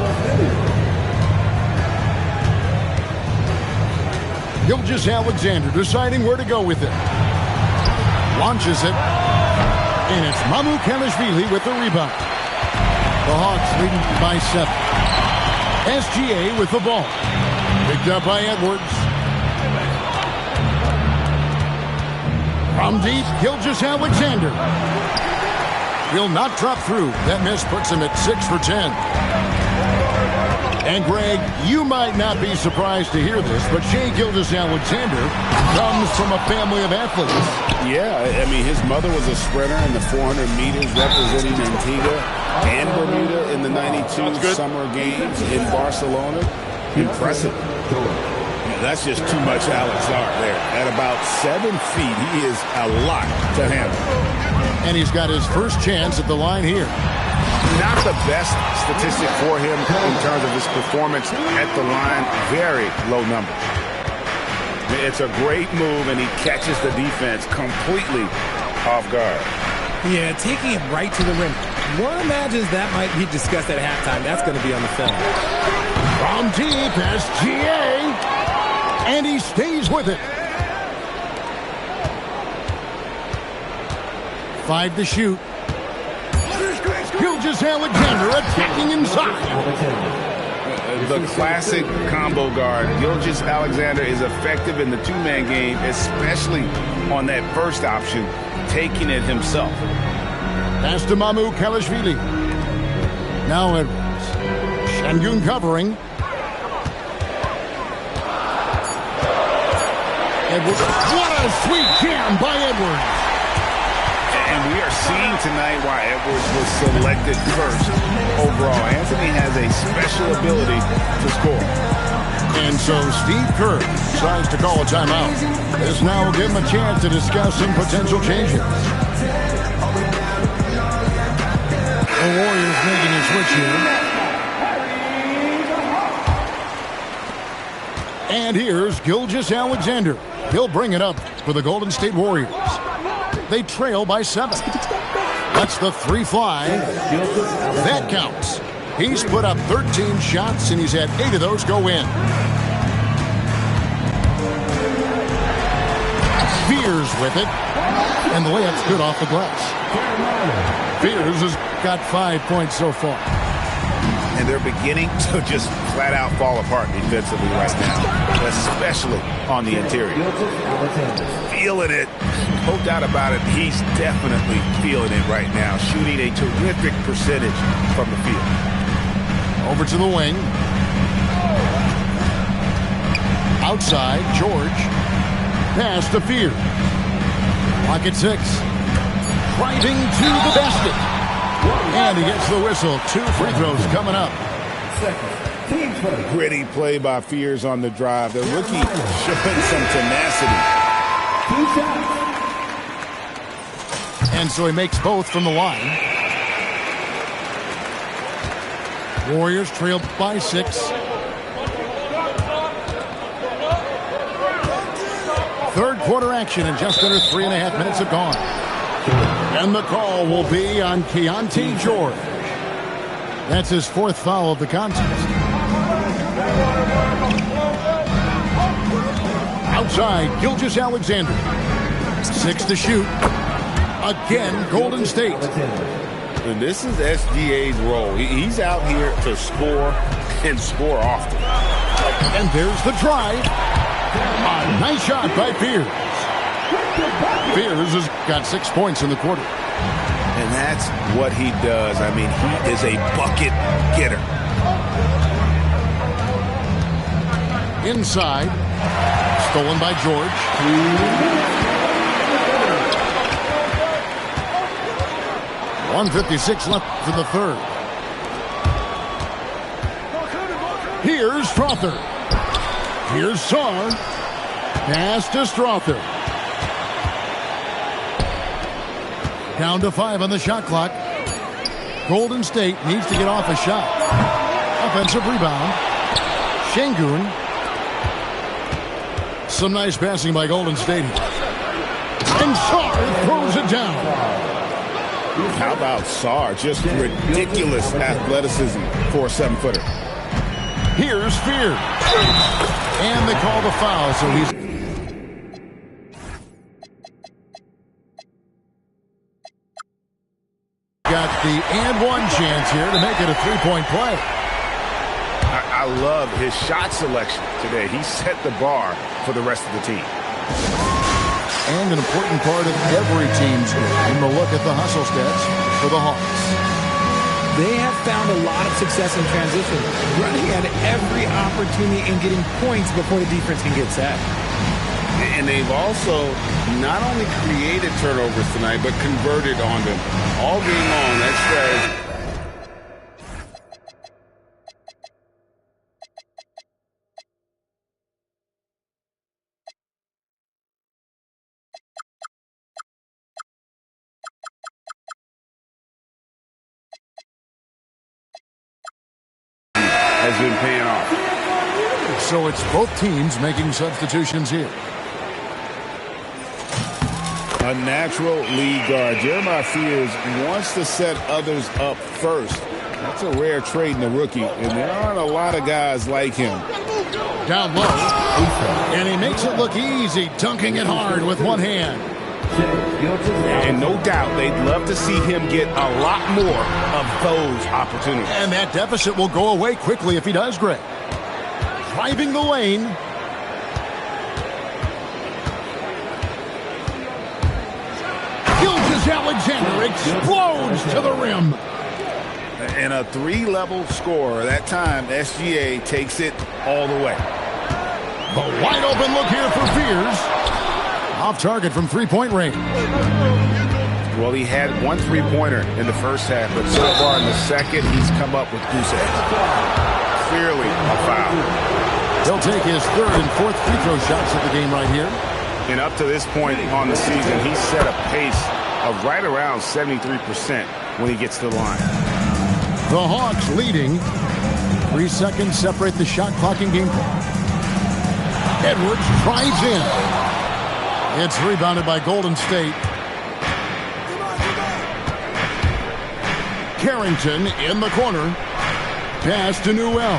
Gilgeous-Alexander deciding where to go with it. Launches it. And it's Mamukelashvili with the rebound. The Hawks leading by 7. SGA with the ball. Picked up by Edwards. From deep, Gilgeous-Alexander. Will not drop through. That miss puts him at 6 for 10. And Greg, you might not be surprised to hear this, but Shai Gilgeous-Alexander comes from a family of athletes. Yeah, I mean, his mother was a sprinter in the 400 meters representing Antigua and Bermuda in the 92 Summer Games in Barcelona. Impressive. That's just too much Alex Art there. At about 7 feet, he is a lot to handle. And he's got his first chance at the line here. Not the best statistic for him in terms of his performance at the line. Very low numbers. It's a great move, and he catches the defense completely off guard. Yeah, taking it right to the rim. One imagines that might be discussed at halftime. That's going to be on the film. From deep, SGA. And he stays with it. 5 to shoot. Gilgeous-Alexander attacking inside. The classic combo guard. Gilgeous-Alexander is effective in the two-man game, especially on that first option, taking it himself. Pass to Mamukelashvili. Now Edwards. Şengün covering. Edwards. What a sweet jam by Edwards. And we are seeing tonight why Edwards was selected first overall. Anthony has a special ability to score. And so Steve Kerr decides to call a timeout. This now will give him a chance to discuss some potential changes. The Warriors making a switch here. And here's Gilgeous-Alexander. He'll bring it up for the Golden State Warriors. They trail by 7. Lets the 3 fly. That counts. He's put up 13 shots, and he's had 8 of those go in. Fears with it. And the layup's good off the glass. Fears has got 5 points so far. And they're beginning to just flat out fall apart defensively right now, especially on the interior. Feeling it. No doubt about it. He's definitely feeling it right now, shooting a terrific percentage from the field. Over to the wing. Outside, George. Pass to Fear. Lock at 6. Driving to the basket. And he gets the whistle. 2 free throws coming up. Gritty play by Fears on the drive. The rookie showing some tenacity. And so he makes both from the line. Warriors trail by 6. Third quarter action, and just under 3.5 minutes have gone. And the call will be on Keontae George. That's his 4th foul of the contest. Outside, Gilgeous-Alexander. 6 to shoot. Again, Golden State. And this is SGA's role. He's out here to score and score often. And there's the drive. A nice shot by Fears. Fears has got 6 points in the quarter. And that's what he does. I mean, he is a bucket getter. Inside. Stolen by George. .156 left for the third. Here's Strother. Here's Sarr. Pass to Strother. Down to 5 on the shot clock. Golden State needs to get off a shot. Offensive rebound. Şengün. Some nice passing by Golden State. And Sarr throws it down. How about Sarr? Just ridiculous athleticism for a 7-footer. Here's Fear. And they call the foul, so he's... got the and one chance here to make it a three-point play. I love his shot selection today. He set the bar for the rest of the team. And an important part of every team's game. And we'll look at the hustle stats for the Hawks. They have found a lot of success in transition, running at every opportunity and getting points before the defense can get set. And they've also not only created turnovers tonight, but converted on them all game long. That strategy. Has been paying off. So it's both teams making substitutions here. A natural lead guard. Jeremiah Fears wants to set others up first. That's a rare trait in a rookie, and there aren't a lot of guys like him. Down low, and he makes it look easy, dunking it hard with one hand. And no doubt they'd love to see him get a lot more of those opportunities. And that deficit will go away quickly if he does, Greg. Driving the lane. Alexander explodes to the rim. And a three-level scorer. That time, SGA takes it all the way. The wide open look here for Fears. Off target from three-point range. Well, he had one three-pointer in the first half, but so far in the second, he's come up with goose eggs. Clearly a foul. He'll take his third and fourth free throw shots of the game right here. And up to this point on the season, he's set a pace of right around 73% when he gets to the line. The Hawks leading. 3 seconds separate the shot clock and game clock. Edwards drives in. It's rebounded by Golden State. Carrington in the corner. Pass to Newell.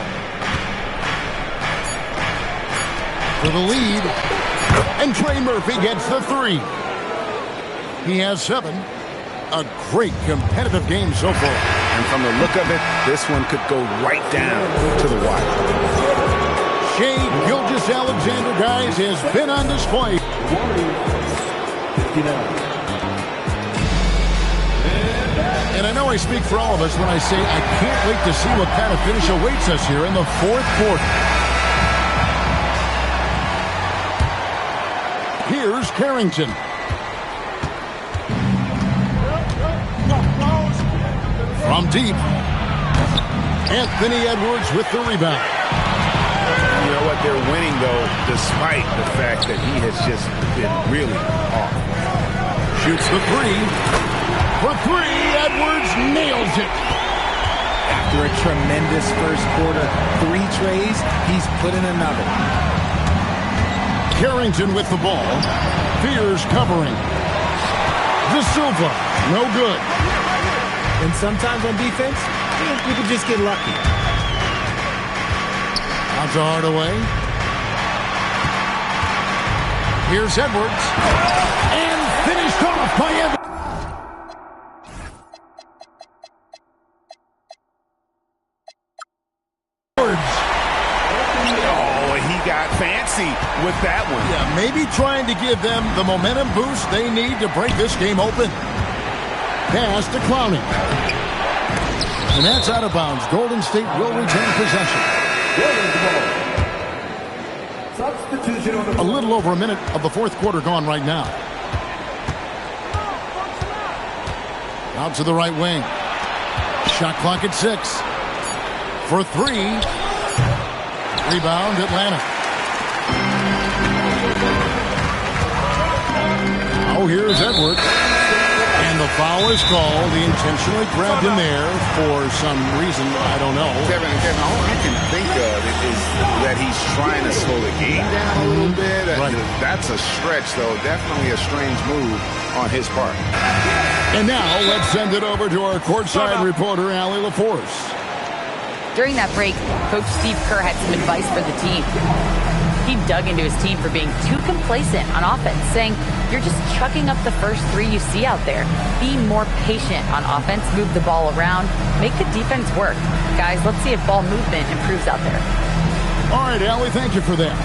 For the lead. And Trey Murphy gets the three. He has 7. A great competitive game so far. And from the look of it, this one could go right down to the wire. Shai Gilgeous-Alexander, guys, has been on display. And I know I speak for all of us when I say I can't wait to see what kind of finish awaits us here in the fourth quarter. Here's Carrington. From deep, Anthony Edwards with the rebound. You know what? They're winning, though, despite the fact that he has just been really off. Shoots the three. For three, Edwards nails it. After a tremendous first quarter, 3 trays, he's put in another. Carrington with the ball. Fears covering. De Silva, no good. And sometimes on defense, people just get lucky. Out to Hardaway. Here's Edwards. And finished off by Edwards. Oh, he got fancy with that one. Yeah, maybe trying to give them the momentum boost they need to break this game open. Pass to Clowney. And that's out of bounds. Golden State will retain possession. A little over a minute of the fourth quarter gone right now. Out to the right wing. Shot clock at 6. For 3. Rebound, Atlanta. Now here's Edwards. And the Foul is called. He intentionally grabbed him there for some reason. I don't know. Kevin, all I can think of is that he's trying to slow the game down a little bit. Right. That's a stretch, though. Definitely a strange move on his part. And now let's send it over to our courtside reporter, Allie LaForce. During that break, Coach Steve Kerr had some advice for the team. He dug into his team for being too complacent on offense, saying, you're just chucking up the first three you see out there. Be more patient on offense, move the ball around, make the defense work. Guys, let's see if ball movement improves out there. All right, Allie, thank you for that.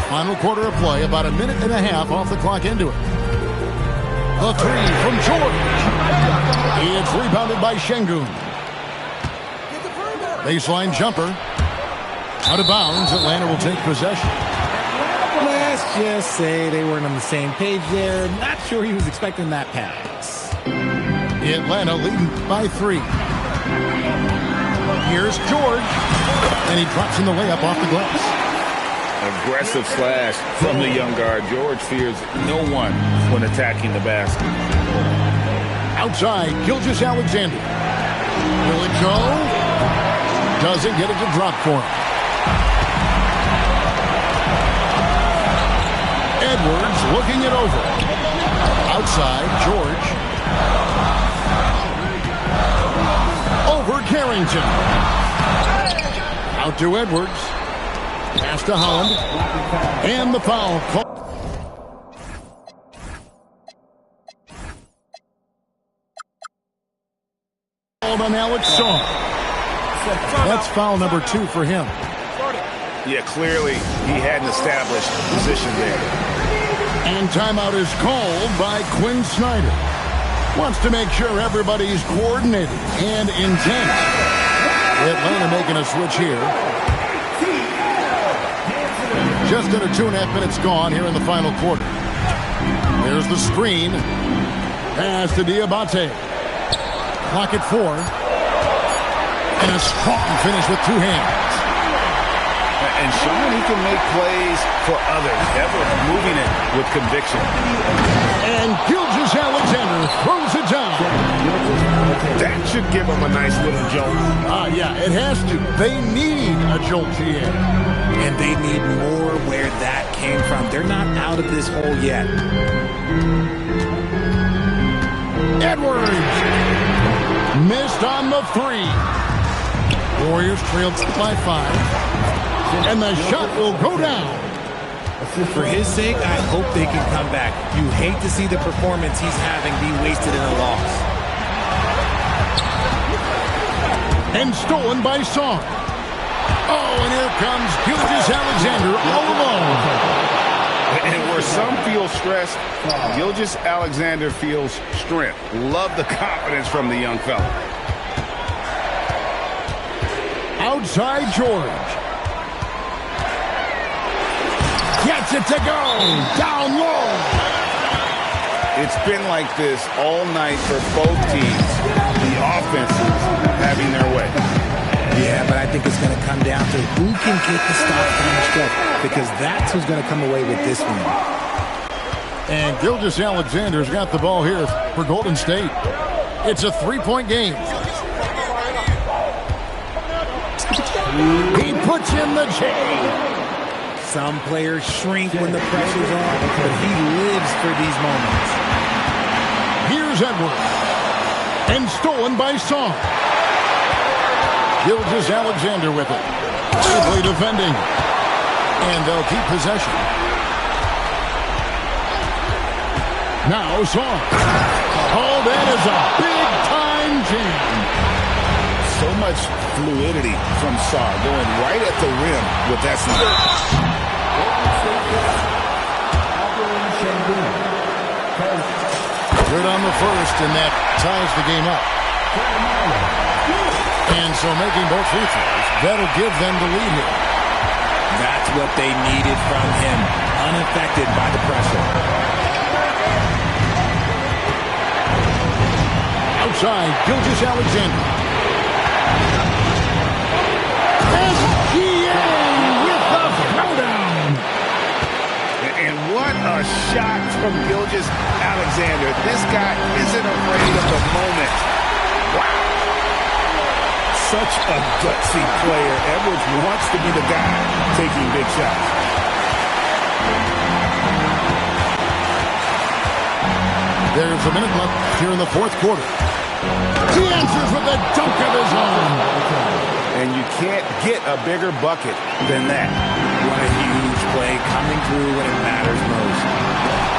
Final quarter of play, about a minute and a half off the clock into it. The three from George. It's rebounded by Şengün. Baseline jumper. Out of bounds, Atlanta will take possession. Let's just say they weren't on the same page there. Not sure he was expecting that pass. Atlanta leading by 3. Here's George. And he drops in the layup off the glass. Aggressive slash from the young guard. George fears no one when attacking the basket. Outside, Gilgeous-Alexander. Will it go? Doesn't get it to drop for him. Edwards looking it over. Outside, George. Over Carrington. Out to Edwards. Pass to Holland. And the foul call. Called on Alex Song. That's foul number 2 for him. Yeah, clearly he hadn't established position there. And timeout is called by Quinn Snyder. Wants to make sure everybody's coordinated and intent. Atlanta making a switch here. Just under 2.5 minutes gone here in the final quarter. There's the screen. Pass to Diabate. Clock at 4. And a strong finish with 2 hands. And showing he can make plays for others. Ever moving it with conviction. And Gilgeous-Alexander throws it down. That should give him a nice little jolt. Yeah, it has to. They need a jolt here. And they need more where that came from. They're not out of this hole yet. Edwards missed on the 3. Warriors trailed by 5. And the shot will go down. For his sake, I hope they can come back. You hate to see the performance he's having be wasted in a loss. And stolen by Song. Oh, and here comes Gilgeous-Alexander all alone. And where some feel stressed, Gilgeous-Alexander feels strength. Love the confidence from the young fella. Outside George. Gets it to go. Down low. It's been like this all night for both teams. The offenses having their way. Yeah, but I think it's going to come down to who can get the stop down the stretch, because that's who's going to come away with this one. And Gilgeous-Alexander's got the ball here for Golden State. It's a 3-point game. He puts in the chain. Some players shrink when the pressure's on, but he lives for these moments. Here's Edwards. And stolen by Song. Gilgeous-Alexander with it. Bravely defending. And they'll keep possession. Now Song. Oh, that is a big-time jam. So much fluidity from Saw, going right at the rim with that snap. Good on the first, and that ties the game up. And so making both free throws, that'll give them the lead here. That's what they needed from him, unaffected by the pressure. side. Gilgeous-Alexander. SGA with the throwdown. And what a shot from Gilgeous-Alexander. This guy isn't afraid of the moment. Wow. Such a gutsy player. Edwards wants to be the guy taking big shots. There's a minute left here in the fourth quarter. He answers with a dunk of his own. And you can't get a bigger bucket than that. What a huge play coming through when it matters most.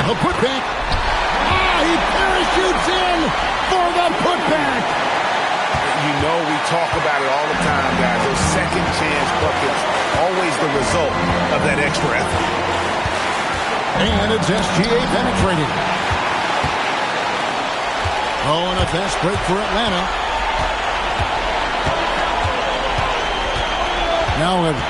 The putback. He parachutes in for the putback. You know we talk about it all the time, guys. Those second chance buckets, always the result of that extra effort. And it's SGA penetrating. Oh, and a fast break for Atlanta. Now Edwards.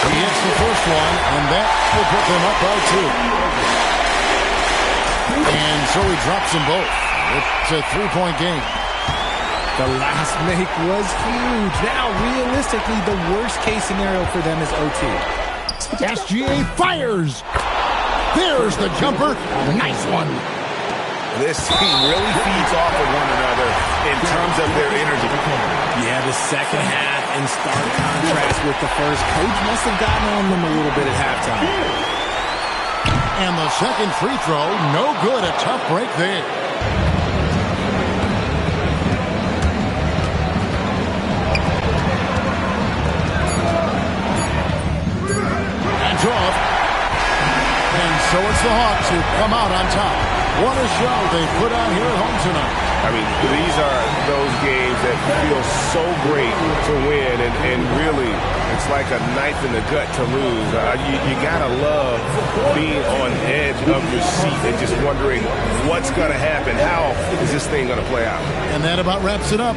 He hits the first one, and that will put them up by 2. And so he drops them both. It's a 3-point game. The last make was huge. Now, realistically, the worst-case scenario for them is OT. SGA fires. There's the jumper. Nice one. This team really feeds off of one another in terms of their energy. Yeah, the second half in stark contrast with the first. Coach must have gotten on them a little bit at halftime. And the second free throw, no good. A tough break there. That's off. And so it's the Hawks who come out on top. What a show they put on here at home tonight. I mean, these are those games that feel so great to win, and really, it's like a knife in the gut to lose. You gotta love being on edge of your seat and just wondering what's gonna happen. How is this thing gonna play out? And that about wraps it up.